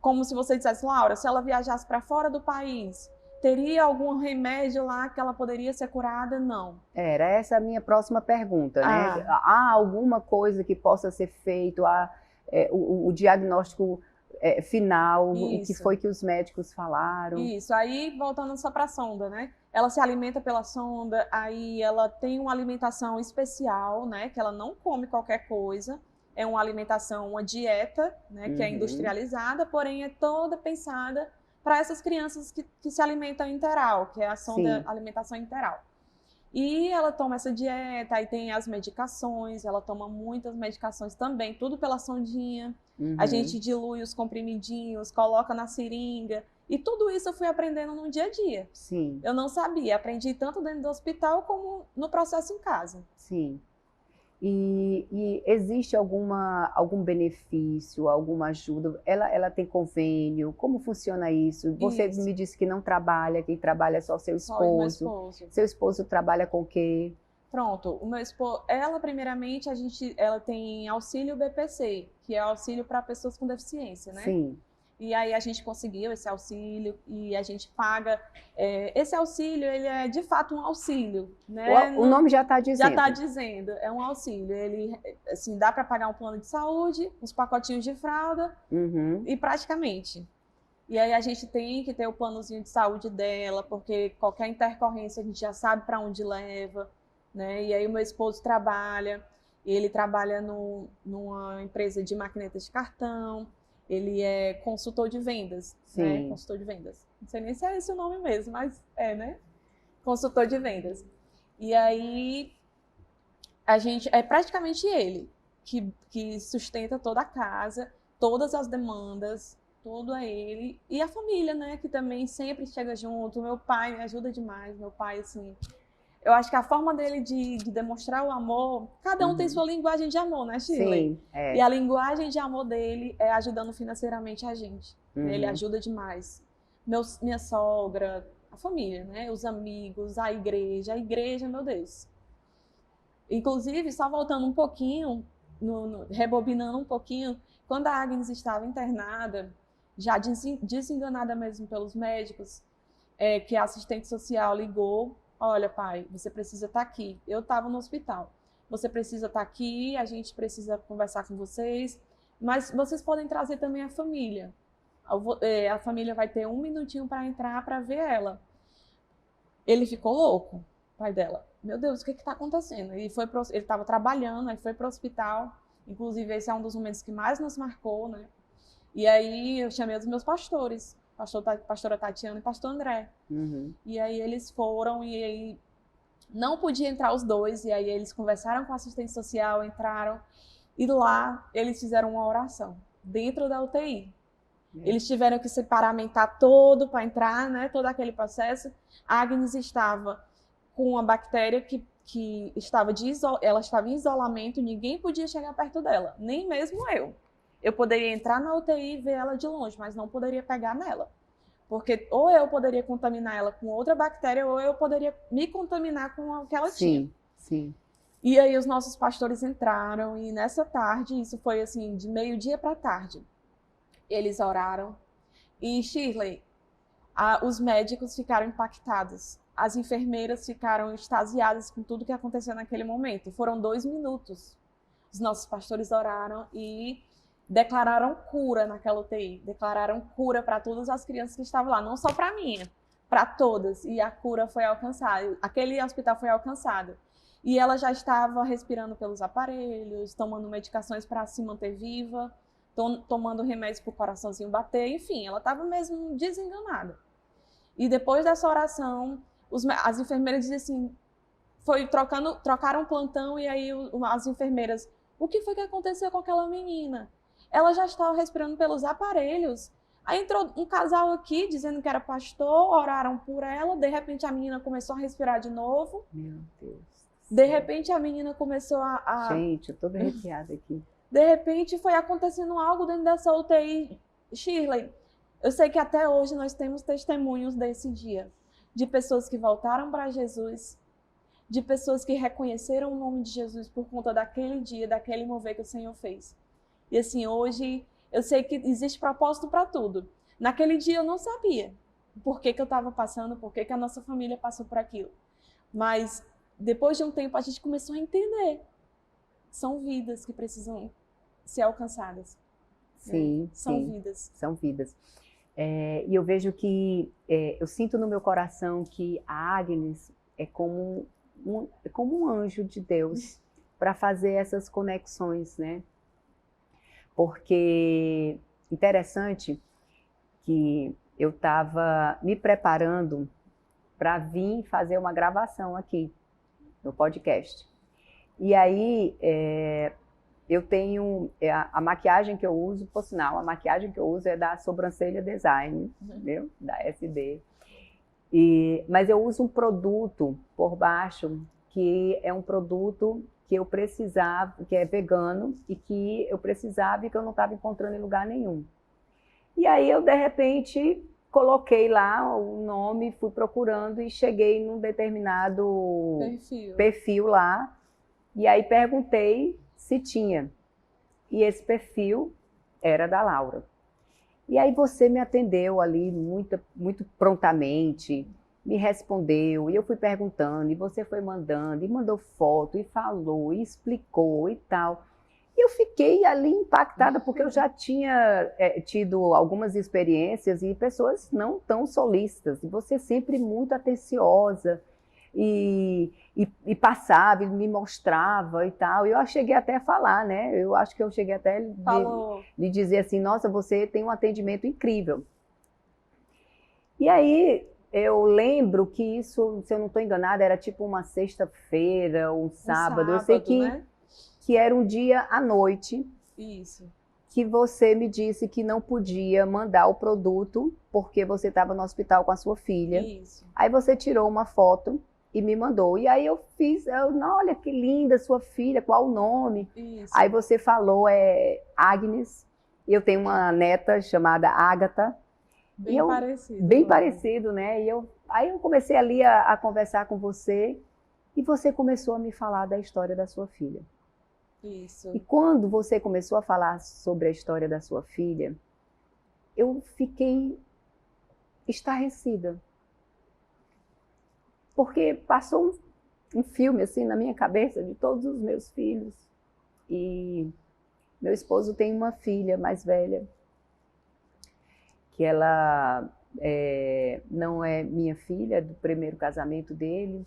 Speaker 2: Como se você dissesse, Laura, se ela viajasse para fora do país, teria algum remédio lá que ela poderia ser curada? Não.
Speaker 1: Era essa a minha próxima pergunta, né? Há alguma coisa que possa ser feito? O diagnóstico final, o que foi que os médicos falaram?
Speaker 2: Isso, aí voltando só para a sonda, né? Ela se alimenta pela sonda, aí ela tem uma alimentação especial, né? Que ela não come qualquer coisa. É uma alimentação, uma dieta, né? Que é industrializada, porém é toda pensada para essas crianças que se alimentam integral, que é a sonda alimentação integral. E ela toma essa dieta, aí tem as medicações, ela toma muitas medicações também, tudo pela sondinha. A gente dilui os comprimidinhos, coloca na seringa. E tudo isso eu fui aprendendo no dia a dia.
Speaker 1: Sim.
Speaker 2: Eu não sabia, aprendi tanto dentro do hospital como no processo em casa.
Speaker 1: Sim. E existe algum benefício, alguma ajuda? Ela tem convênio? Como funciona isso? Você me disse que não trabalha, quem trabalha é só seu esposo.
Speaker 2: Só meu esposo.
Speaker 1: Seu esposo trabalha com o quê?
Speaker 2: Pronto, o meu esposo, ela primeiramente, ela tem auxílio BPC, que é auxílio para pessoas com deficiência, né?
Speaker 1: Sim.
Speaker 2: E aí a gente conseguiu esse auxílio e a gente paga. Esse auxílio, ele é de fato um auxílio, né?
Speaker 1: O nome já está dizendo.
Speaker 2: Já está dizendo, é um auxílio. Ele, assim, dá para pagar um plano de saúde, uns pacotinhos de fralda e praticamente. E aí a gente tem que ter o planozinho de saúde dela, porque qualquer intercorrência a gente já sabe para onde leva, né? E aí o meu esposo trabalha, ele trabalha numa empresa de maquinetas de cartão. Ele é consultor de vendas, né? Consultor de vendas. Não sei nem se é esse o nome mesmo, mas né? Consultor de vendas. E aí, é praticamente ele que sustenta toda a casa, todas as demandas, tudo é ele. E a família, né? Que também sempre chega junto. Meu pai me ajuda demais. Meu pai, assim... Eu acho que a forma dele de demonstrar o amor, cada um tem sua linguagem de amor, né, Shirley?
Speaker 1: Sim, é.
Speaker 2: E a linguagem de amor dele é ajudando financeiramente a gente. Ele ajuda demais. Minha sogra, a família, né? Os amigos, a igreja, meu Deus. Inclusive, só voltando um pouquinho, rebobinando um pouquinho, quando a Agnes estava internada, já desenganada mesmo pelos médicos, que a assistente social ligou: olha, pai, você precisa estar aqui. Eu estava no hospital. Você precisa estar aqui, a gente precisa conversar com vocês, mas vocês podem trazer também a família. A família vai ter 1 minutinho para entrar para ver ela. Ele ficou louco, pai dela. Meu Deus, o que está acontecendo? Ele estava trabalhando, aí foi para o hospital. Inclusive, esse é um dos momentos que mais nos marcou, né? E aí eu chamei os meus pastores. Pastora Tatiana e pastor André. E aí eles foram e aí não podia entrar os dois, e aí eles conversaram com a assistente social, entraram, e lá eles fizeram uma oração, dentro da UTI. Eles tiveram que se paramentar todo para entrar, né, todo aquele processo. A Agnes estava com uma bactéria que estava ela estava em isolamento, ninguém podia chegar perto dela, nem mesmo eu. Eu poderia entrar na UTI e ver ela de longe, mas não poderia pegar nela. Porque ou eu poderia contaminar ela com outra bactéria, ou eu poderia me contaminar com o que ela tinha.
Speaker 1: Sim.
Speaker 2: E aí os nossos pastores entraram, e nessa tarde, isso foi assim, de meio-dia para tarde, eles oraram. E Shirley, os médicos ficaram impactados. As enfermeiras ficaram extasiadas com tudo que aconteceu naquele momento. Foram 2 minutos. Os nossos pastores oraram e declararam cura naquela UTI, declararam cura para todas as crianças que estavam lá, não só para mim, para todas, e a cura foi alcançada, aquele hospital foi alcançado. E ela já estava respirando pelos aparelhos, tomando medicações para se manter viva, tomando remédios para o coraçãozinho bater, enfim, ela estava mesmo desenganada. E depois dessa oração, as enfermeiras diziam assim, trocaram plantão, e aí as enfermeiras: o que foi que aconteceu com aquela menina? Ela já estava respirando pelos aparelhos. Aí entrou um casal aqui dizendo que era pastor, oraram por ela, de repente a menina começou a respirar de novo.
Speaker 1: Meu Deus.
Speaker 2: De repente a menina começou
Speaker 1: Gente, eu tô arrepiada aqui.
Speaker 2: De repente foi acontecendo algo dentro dessa UTI. Shirley, eu sei que até hoje nós temos testemunhos desse dia, de pessoas que voltaram para Jesus, de pessoas que reconheceram o nome de Jesus por conta daquele dia, daquele mover que o Senhor fez. E assim, hoje eu sei que existe propósito para tudo. Naquele dia eu não sabia. por que que eu estava passando, por que que a nossa família passou por aquilo. Mas depois de um tempo a gente começou a entender. São vidas que precisam ser alcançadas.
Speaker 1: Sim,
Speaker 2: né? São
Speaker 1: sim,
Speaker 2: vidas.
Speaker 1: são vidas. E eu vejo que, eu sinto no meu coração que a Agnes é como um anjo de Deus para fazer essas conexões, né? Porque interessante que eu estava me preparando para vir fazer uma gravação aqui no podcast. E aí eu tenho a maquiagem que eu uso, por sinal, a maquiagem que eu uso é da Sobrancelha Design, viu? Da SD. Mas eu uso um produto por baixo que é um produto que eu precisava, que é vegano e que eu precisava e que eu não estava encontrando em lugar nenhum. E aí eu, de repente, coloquei lá o nome, fui procurando e cheguei num determinado perfil lá. E aí perguntei se tinha. E esse perfil era da Laura. E aí você me atendeu ali muito prontamente, me respondeu, e eu fui perguntando, e você foi mandando, e mandou foto, e falou, e explicou e tal. E eu fiquei ali impactada, porque eu já tinha tido algumas experiências e pessoas não tão solícitas, e você sempre muito atenciosa, e passava, e me mostrava e tal. Eu cheguei até a falar, né? Eu acho que eu cheguei até de dizer assim, nossa, você tem um atendimento incrível. E aí eu lembro que isso, se eu não estou enganada, era tipo uma sexta-feira, um sábado. Eu sei que era um dia à noite.
Speaker 2: Isso.
Speaker 1: Que você me disse que não podia mandar o produto porque você estava no hospital com a sua filha.
Speaker 2: Isso.
Speaker 1: Aí você tirou uma foto e me mandou. E aí eu fiz, olha que linda sua filha, qual o nome?
Speaker 2: Isso.
Speaker 1: Aí você falou, Agnes. Eu tenho uma neta chamada Ágata.
Speaker 2: Bem parecido.
Speaker 1: Bem parecido, né? Aí eu comecei ali a conversar com você e você começou a me falar da história da sua filha.
Speaker 2: Isso.
Speaker 1: E quando você começou a falar sobre a história da sua filha, eu fiquei estarrecida. Porque passou um filme assim na minha cabeça de todos os meus filhos. E meu esposo tem uma filha mais velha, que ela não é minha filha, do primeiro casamento dele.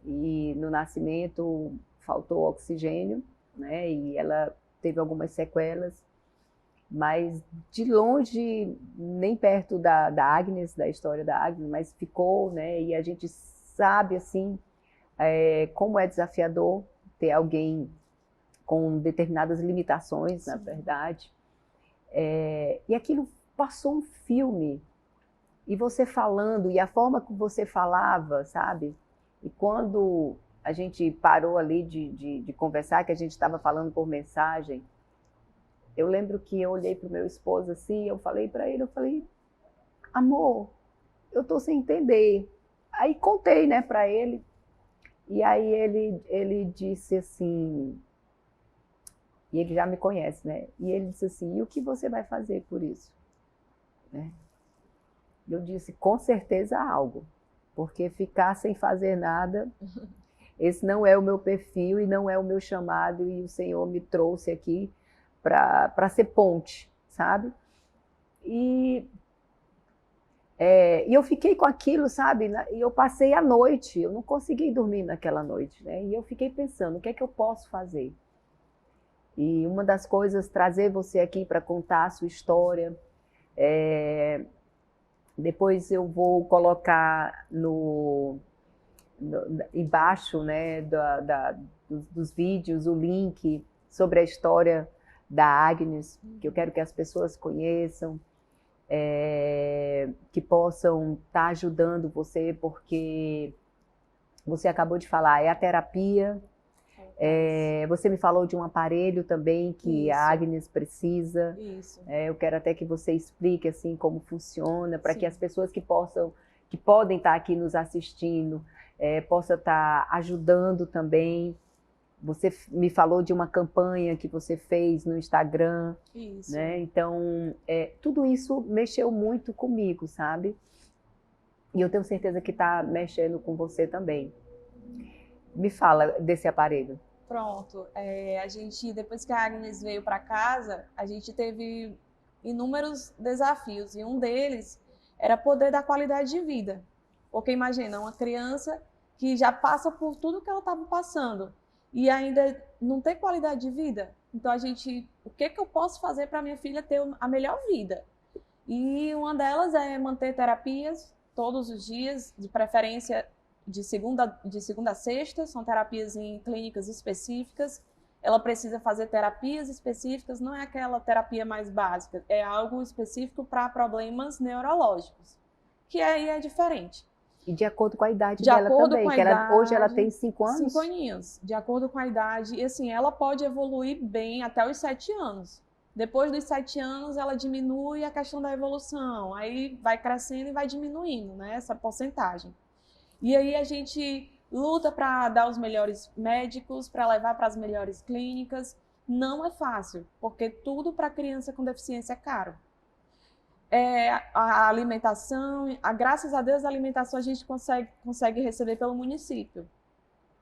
Speaker 1: E no nascimento faltou oxigênio, né? E ela teve algumas sequelas, mas de longe, nem perto da Agnes, da história da Agnes, mas ficou, né? E a gente sabe, assim, como é desafiador ter alguém com determinadas limitações, Sim. Na verdade. E aquilo passou um filme, e você falando, e a forma que você falava, sabe? E quando a gente parou ali de conversar, que a gente estava falando por mensagem, eu lembro que eu olhei para o meu esposo assim, eu falei para ele, amor, eu estou sem entender. Aí contei, né, para ele, e aí ele disse assim, e ele já me conhece, né, e ele disse assim, e o que você vai fazer por isso? Né? Eu disse, com certeza algo, porque ficar sem fazer nada... Esse não é o meu perfil e não é o meu chamado, e o Senhor me trouxe aqui para ser ponte, sabe? E eu fiquei com aquilo, sabe? E eu passei a noite, eu não consegui dormir naquela noite, né? E eu fiquei pensando, o que é que eu posso fazer? E uma das coisas, trazer você aqui para contar a sua história. Depois eu vou colocar embaixo, né, dos vídeos, o link sobre a história da Agnes, que eu quero que as pessoas conheçam, que possam estar ajudando você, porque você acabou de falar, é a terapia. Você me falou de um aparelho também que a Agnes precisa. Eu quero até que você explique assim como funciona, para que as pessoas que podem estar aqui nos assistindo, possa estar ajudando também. Você me falou de uma campanha que você fez no Instagram. Né? Então, tudo isso mexeu muito comigo, sabe? E eu tenho certeza que está mexendo com você também. Me fala desse aparelho.
Speaker 2: Pronto. A gente, depois que a Agnes veio para casa, a gente teve inúmeros desafios. E um deles era poder dar qualidade de vida. Porque imagina, uma criança que já passa por tudo que ela estava passando e ainda não tem qualidade de vida. Então o que eu posso fazer para minha filha ter a melhor vida? E uma delas é manter terapias todos os dias, de preferência de segunda a sexta, são terapias em clínicas específicas. Ela precisa fazer terapias específicas, não é aquela terapia mais básica, é algo específico para problemas neurológicos, que aí é diferente.
Speaker 1: E de acordo com a idade dela também, hoje ela tem 5 anos?
Speaker 2: 5 aninhos, de acordo com a idade. E assim, ela pode evoluir bem até os 7 anos. Depois dos 7 anos, ela diminui a questão da evolução. Aí vai crescendo e vai diminuindo, né, essa porcentagem. E aí a gente luta para dar os melhores médicos, para levar para as melhores clínicas. Não é fácil, porque tudo para criança com deficiência é caro. A alimentação, graças a Deus, a alimentação a gente consegue receber pelo município.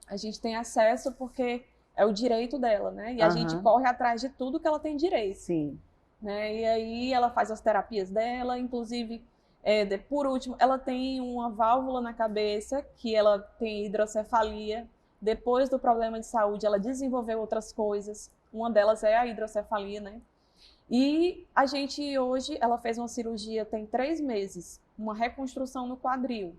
Speaker 2: A gente tem acesso porque é o direito dela, né? E a gente corre atrás de tudo que ela tem direito.
Speaker 1: Sim.
Speaker 2: Né? E aí ela faz as terapias dela, inclusive, por último, ela tem uma válvula na cabeça, que ela tem hidrocefalia. Depois do problema de saúde, ela desenvolveu outras coisas. Uma delas é a hidrocefalia, né? E a gente hoje, ela fez uma cirurgia tem 3 meses, uma reconstrução no quadril.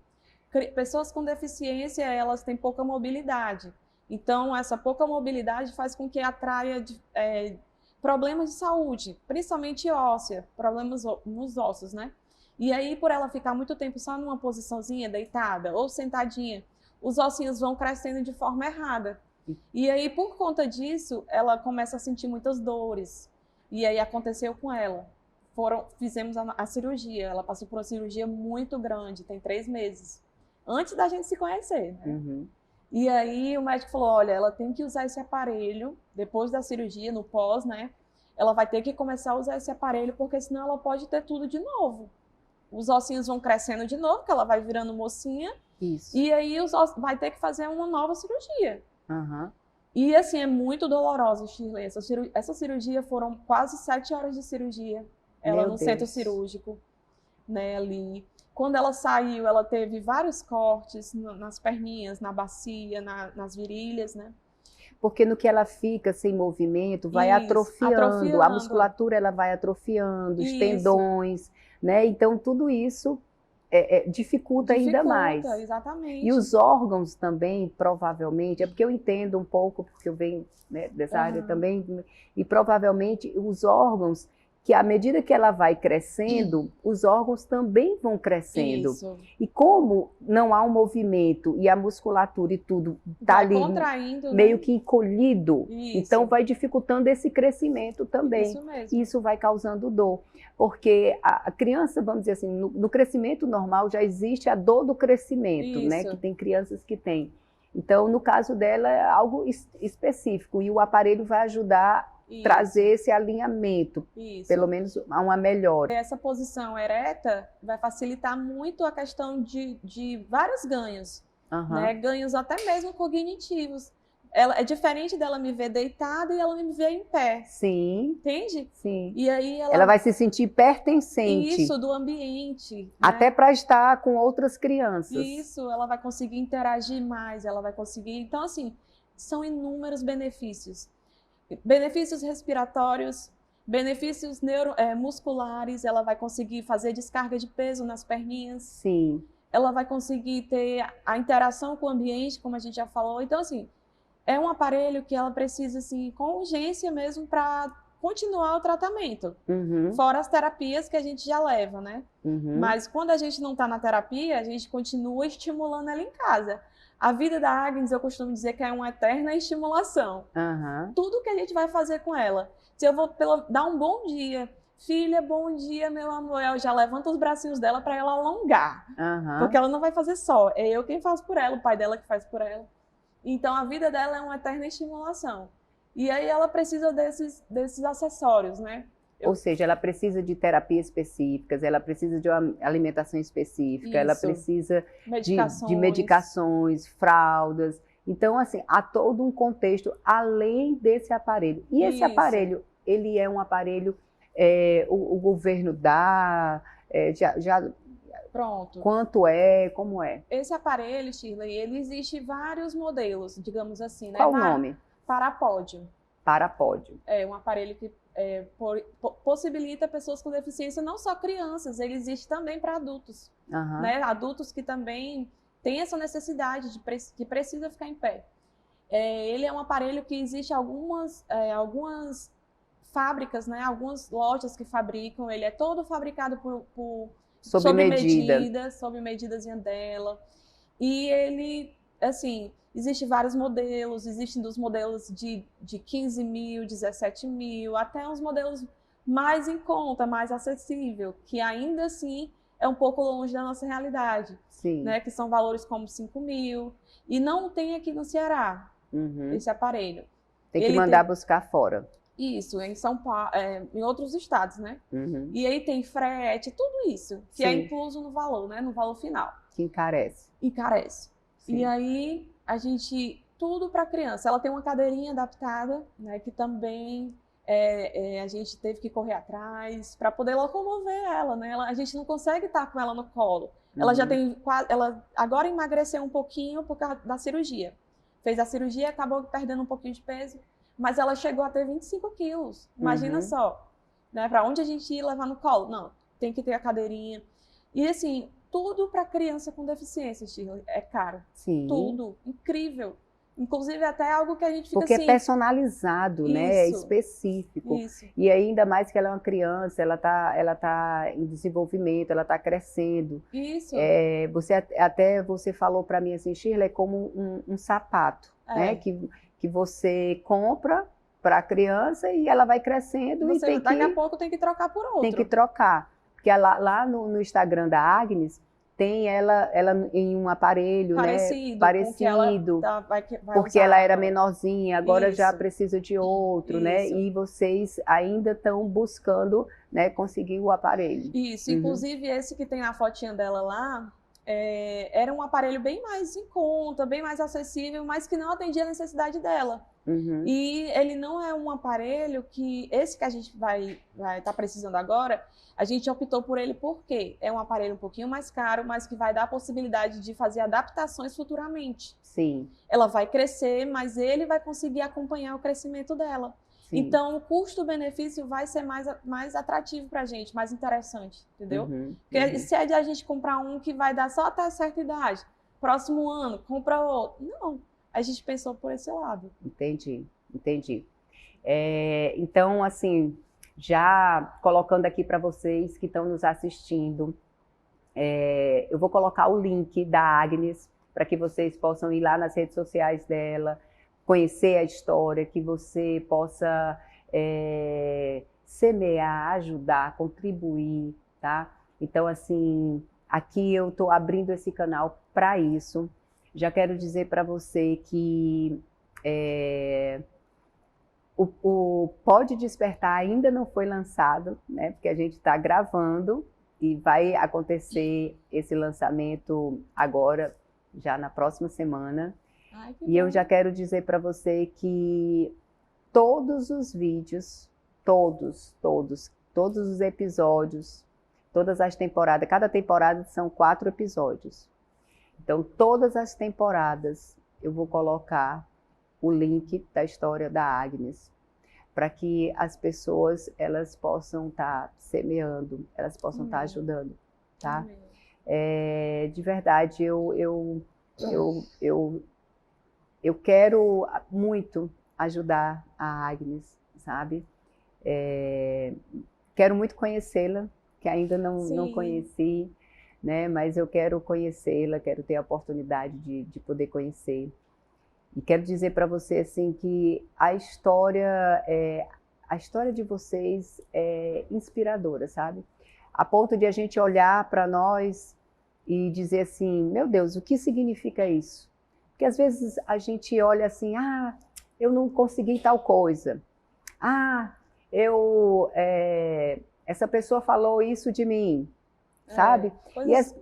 Speaker 2: Pessoas com deficiência, elas têm pouca mobilidade. Então, essa pouca mobilidade faz com que atraia problemas de saúde, principalmente óssea, problemas nos ossos, né? E aí, por ela ficar muito tempo só numa posiçãozinha, deitada ou sentadinha, os ossinhos vão crescendo de forma errada. E aí, por conta disso, ela começa a sentir muitas dores. E aí aconteceu com ela. Fizemos a cirurgia. Ela passou por uma cirurgia muito grande, tem 3 meses. Antes da gente se conhecer, né?
Speaker 1: Uhum.
Speaker 2: E aí o médico falou, olha, ela tem que usar esse aparelho, depois da cirurgia, no pós, né? Ela vai ter que começar a usar esse aparelho, porque senão ela pode ter tudo de novo. Os ossinhos vão crescendo de novo, porque ela vai virando mocinha.
Speaker 1: Isso.
Speaker 2: E aí vai ter que fazer uma nova cirurgia.
Speaker 1: Uhum.
Speaker 2: E assim, é muito dolorosa, Shirley. Essa cirurgia foram quase 7 horas de cirurgia. Ela no centro cirúrgico, né, ali. Quando ela saiu, ela teve vários cortes nas perninhas, na bacia, nas virilhas, né?
Speaker 1: Porque no que ela fica sem movimento, vai atrofiando. A musculatura ela vai atrofiando, os tendões, né? Então tudo isso dificulta ainda mais.
Speaker 2: Exatamente.
Speaker 1: E os órgãos também, provavelmente, é porque eu entendo um pouco, porque eu venho, né, dessa área também, e provavelmente os órgãos, que à medida que ela vai crescendo, os órgãos também vão crescendo.
Speaker 2: Isso.
Speaker 1: E como não há um movimento e a musculatura e tudo está ali meio que encolhido, então vai dificultando esse crescimento também.
Speaker 2: Isso mesmo.
Speaker 1: E isso vai causando dor. Porque a criança, vamos dizer assim, no crescimento normal já existe a dor do crescimento, né? Que tem crianças que têm. Então, no caso dela, é algo específico. E o aparelho vai ajudar trazer esse alinhamento, pelo menos a uma melhora.
Speaker 2: Essa posição ereta vai facilitar muito a questão de vários ganhos, né? Ganhos até mesmo cognitivos. É diferente dela me ver deitada e ela me ver em pé.
Speaker 1: Sim.
Speaker 2: Entende?
Speaker 1: Sim.
Speaker 2: E aí
Speaker 1: ela vai se sentir pertencente.
Speaker 2: Isso, do ambiente. Né?
Speaker 1: Até para estar com outras crianças.
Speaker 2: Isso, ela vai conseguir interagir mais, ela vai conseguir... Então, assim, são inúmeros benefícios. Benefícios respiratórios, benefícios musculares, ela vai conseguir fazer descarga de peso nas perninhas.
Speaker 1: Sim.
Speaker 2: Ela vai conseguir ter a interação com o ambiente, como a gente já falou. Então, assim, é um aparelho que ela precisa, assim, com urgência mesmo para continuar o tratamento. Fora as terapias que a gente já leva, né? Mas quando a gente não está na terapia, a gente continua estimulando ela em casa. A vida da Agnes, eu costumo dizer que é uma eterna estimulação. Tudo que a gente vai fazer com ela. Se eu vou dar um bom dia, filha, bom dia, meu amor, eu já levanto os bracinhos dela para ela alongar. Porque ela não vai fazer só, é eu quem faço por ela, o pai dela que faz por ela. Então a vida dela é uma eterna estimulação. E aí ela precisa desses acessórios, né?
Speaker 1: Ou seja, ela precisa de terapias específicas, ela precisa de uma alimentação específica, ela precisa de medicações, fraldas. Então, assim, há todo um contexto além desse aparelho. E esse aparelho, ele é um aparelho, o governo dá,
Speaker 2: Pronto.
Speaker 1: Quanto é, como é?
Speaker 2: Esse aparelho, Shirley, ele existe vários modelos, digamos assim, né?
Speaker 1: Qual o nome?
Speaker 2: Parapódio.
Speaker 1: Parapódio.
Speaker 2: É um aparelho que possibilita pessoas com deficiência, não só crianças, ele existe também para adultos. Né? Adultos que também têm essa necessidade, que precisa ficar em pé. Ele é um aparelho que existe algumas fábricas, né? Algumas lojas que fabricam, ele é todo fabricado sob medidas dela. E ele, assim, existem vários modelos, existem dos modelos de 15 mil, 17 mil, até uns modelos mais em conta, mais acessível, que ainda assim é um pouco longe da nossa realidade.
Speaker 1: Sim.
Speaker 2: Né? Que são valores como 5 mil. E não tem aqui no Ceará esse aparelho.
Speaker 1: Tem que mandar buscar fora.
Speaker 2: Isso, em São Paulo, em outros estados, né? E aí tem frete, tudo isso, que é incluso no valor, né? No valor final.
Speaker 1: Que encarece.
Speaker 2: Encarece. Sim. E aí, tudo para criança. Ela tem uma cadeirinha adaptada, né? Que também a gente teve que correr atrás para poder locomover ela, né? A gente não consegue estar com ela no colo. Ela já tem ela agora emagreceu um pouquinho por causa da cirurgia. Fez a cirurgia, acabou perdendo um pouquinho de peso. Mas ela chegou a ter 25 quilos. Imagina só, né? Para onde a gente ia levar no colo? Não, tem que ter a cadeirinha. E assim, tudo para criança com deficiência, Shirley, é caro.
Speaker 1: Sim.
Speaker 2: Tudo, incrível. Inclusive até algo que a gente fica
Speaker 1: porque
Speaker 2: assim...
Speaker 1: é personalizado, né? É específico.
Speaker 2: Isso.
Speaker 1: E ainda mais que ela é uma criança, ela tá em desenvolvimento, ela está crescendo.
Speaker 2: Isso.
Speaker 1: Você falou para mim assim, Shirley, é como um sapato, né? Que você compra para a criança e ela vai crescendo
Speaker 2: daqui a pouco tem que trocar por outro.
Speaker 1: Tem que trocar. Porque lá no Instagram da Agnes, tem ela em um aparelho, parecido, porque ela era menorzinha, agora já precisa de outro, né? E vocês ainda estão buscando, né, conseguir o aparelho.
Speaker 2: Isso, inclusive esse que tem a fotinha dela lá, era um aparelho bem mais em conta, bem mais acessível, mas que não atendia a necessidade dela. E ele não é um aparelho esse que a gente vai estar precisando agora, a gente optou por ele porque é um aparelho um pouquinho mais caro, mas que vai dar a possibilidade de fazer adaptações futuramente.
Speaker 1: Sim.
Speaker 2: Ela vai crescer, mas ele vai conseguir acompanhar o crescimento dela. Sim. Então, o custo-benefício vai ser mais atrativo para a gente, mais interessante, entendeu? Porque se é de a gente comprar um que vai dar só até certa idade, próximo ano, compra outro. Não, a gente pensou por esse lado.
Speaker 1: Entendi. Então, assim, já colocando aqui para vocês que estão nos assistindo, eu vou colocar o link da Agnes para que vocês possam ir lá nas redes sociais dela, conhecer a história, que você possa semear, ajudar, contribuir, tá? Então, assim, aqui eu estou abrindo esse canal para isso. Já quero dizer para você que o Pode Despertar ainda não foi lançado, né? Porque a gente está gravando e vai acontecer esse lançamento agora, já na próxima semana. E eu já quero dizer para você que todos os vídeos, todos os episódios, todas as temporadas, cada temporada são 4 episódios. Então, todas as temporadas eu vou colocar o link da história da Agnes, para que as pessoas elas possam estar semeando, elas possam estar ajudando, tá? De verdade, eu quero muito ajudar a Agnes, sabe? Quero muito conhecê-la, que ainda não conheci, né? Mas eu quero conhecê-la, quero ter a oportunidade de poder conhecer. E quero dizer para você assim que a história de vocês é inspiradora, sabe? A ponto de a gente olhar para nós e dizer assim, meu Deus, o que significa isso? Porque às vezes a gente olha assim, eu não consegui tal coisa. essa pessoa falou isso de mim, sabe?
Speaker 2: Coisas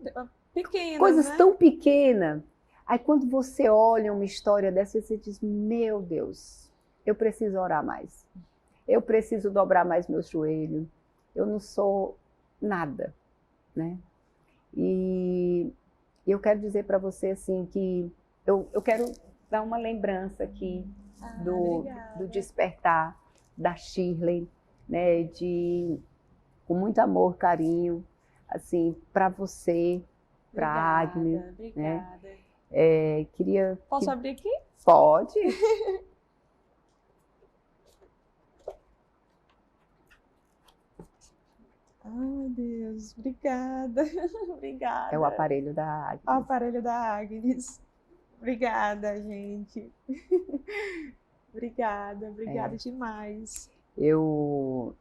Speaker 2: pequenas,
Speaker 1: coisas
Speaker 2: né?
Speaker 1: tão pequenas. Aí quando você olha uma história dessa, você diz, meu Deus, eu preciso orar mais. Eu preciso dobrar mais meus joelhos. Eu não sou nada, né? E eu quero dizer para você assim que eu quero dar uma lembrança aqui do despertar da Shirley, né? Com muito amor, carinho, assim, para você, para a Agnes,
Speaker 2: obrigada.
Speaker 1: né?
Speaker 2: Posso abrir aqui?
Speaker 1: Pode.
Speaker 2: Ai, Deus, obrigada. Obrigada.
Speaker 1: É o aparelho da Agnes.
Speaker 2: O aparelho da Agnes. Obrigada, gente. Obrigada demais.
Speaker 1: Eu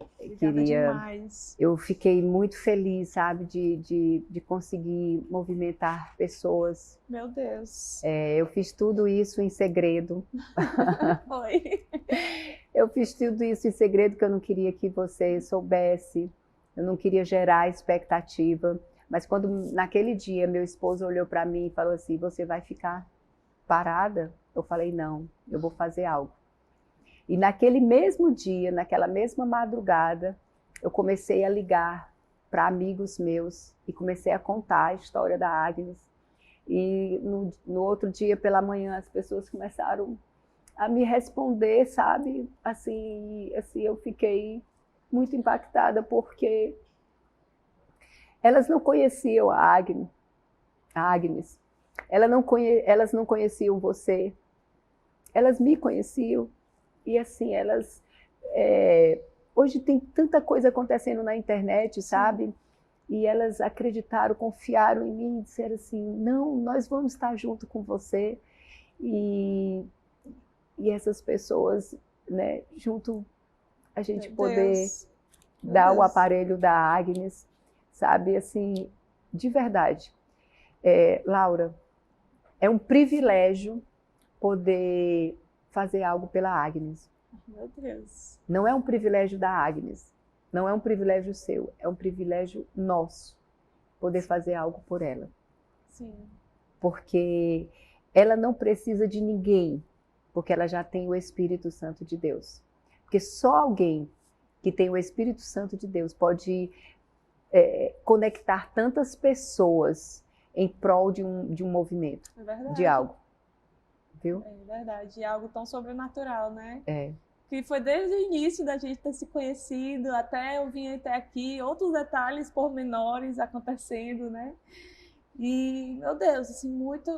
Speaker 1: fiquei muito feliz, sabe, de conseguir movimentar pessoas.
Speaker 2: Meu Deus.
Speaker 1: Eu fiz tudo isso em segredo.
Speaker 2: Foi.
Speaker 1: Eu fiz tudo isso em segredo, que eu não queria que você soubesse. Eu não queria gerar expectativa. Mas quando, naquele dia, meu esposo olhou para mim e falou assim, você vai ficar parada? Eu falei, não, eu vou fazer algo. E naquele mesmo dia, naquela mesma madrugada, eu comecei a ligar para amigos meus e comecei a contar a história da Agnes. E no outro dia, pela manhã, as pessoas começaram a me responder, sabe? Assim, eu fiquei muito impactada, porque elas não conheciam a Agnes. Elas não conheciam você. Elas me conheciam. E assim, hoje tem tanta coisa acontecendo na internet, sabe? E elas acreditaram, confiaram em mim e disseram assim, não, nós vamos estar junto com você. E essas pessoas, né, junto a gente poder dar o aparelho da Agnes, sabe? Assim, de verdade. Laura, é um privilégio poder fazer algo pela Agnes.
Speaker 2: Meu Deus.
Speaker 1: Não é um privilégio da Agnes, não é um privilégio seu, é um privilégio nosso poder fazer algo por ela.
Speaker 2: Sim.
Speaker 1: Porque ela não precisa de ninguém, porque ela já tem o Espírito Santo de Deus. Porque só alguém que tem o Espírito Santo de Deus pode conectar tantas pessoas em prol de um movimento, de algo. Viu?
Speaker 2: É verdade, é algo tão sobrenatural, né?
Speaker 1: É.
Speaker 2: Que foi desde o início da gente ter se conhecido, até eu vim até aqui, outros detalhes pormenores acontecendo, né? E, meu Deus, assim,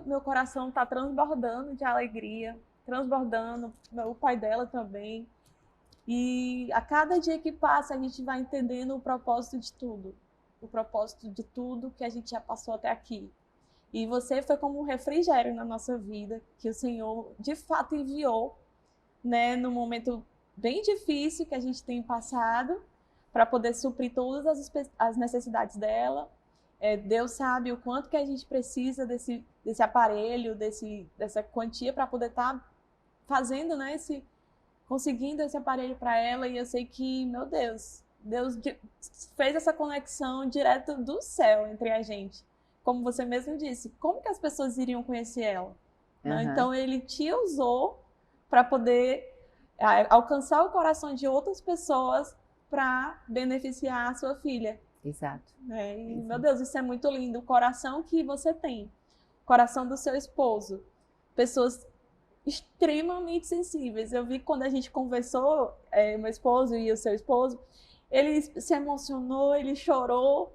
Speaker 2: meu coração tá transbordando de alegria, transbordando, o pai dela também. E a cada dia que passa, a gente vai entendendo o propósito de tudo. O propósito de tudo que a gente já passou até aqui. E você foi como um refrigério na nossa vida, que o Senhor, de fato, enviou, né, num momento bem difícil que a gente tem passado, para poder suprir todas as necessidades dela. Deus sabe o quanto que a gente precisa desse aparelho, dessa quantia para poder estar fazendo, né, conseguindo esse aparelho para ela. E eu sei que, meu Deus fez essa conexão direto do céu entre a gente. Como você mesmo disse, como que as pessoas iriam conhecer ela? Uhum. Então, ele te usou para poder alcançar o coração de outras pessoas para beneficiar a sua filha.
Speaker 1: Exato.
Speaker 2: E, meu Deus, isso é muito lindo. O coração que você tem, o coração do seu esposo. Pessoas extremamente sensíveis. Eu vi quando a gente conversou, meu esposo e o seu esposo, ele se emocionou, ele chorou.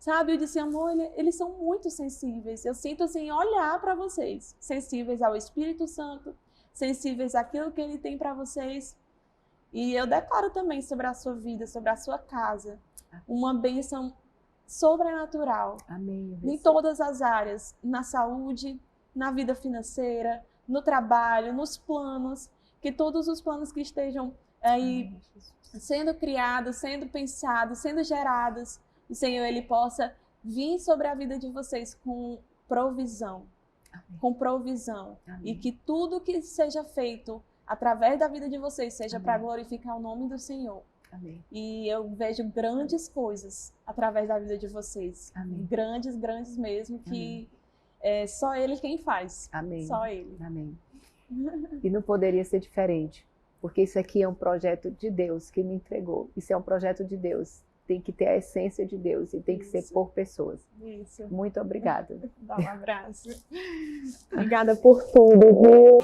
Speaker 2: Sabe, eu disse, amor, eles são muito sensíveis. Eu sinto assim, olhar para vocês, sensíveis ao Espírito Santo, sensíveis àquilo que ele tem para vocês. E eu declaro também sobre a sua vida, sobre a sua casa, uma bênção sobrenatural.
Speaker 1: Amém.
Speaker 2: Em todas as áreas, na saúde, na vida financeira, no trabalho, nos planos, que todos os planos que estejam aí sendo criados, sendo pensados, sendo gerados, o Senhor, Ele possa vir sobre a vida de vocês com provisão. Amém. Com provisão. Amém. E que tudo que seja feito através da vida de vocês seja para glorificar o nome do Senhor.
Speaker 1: Amém.
Speaker 2: E eu vejo grandes coisas através da vida de vocês.
Speaker 1: Amém.
Speaker 2: Grandes, grandes mesmo, que é só Ele quem faz.
Speaker 1: Amém.
Speaker 2: Só Ele.
Speaker 1: Amém. E não poderia ser diferente, porque isso aqui é um projeto de Deus que me entregou. Isso é um projeto de Deus. Tem que ter a essência de Deus e tem que ser por pessoas.
Speaker 2: Isso.
Speaker 1: Muito obrigada.
Speaker 2: Dá um abraço. Obrigada por tudo, viu?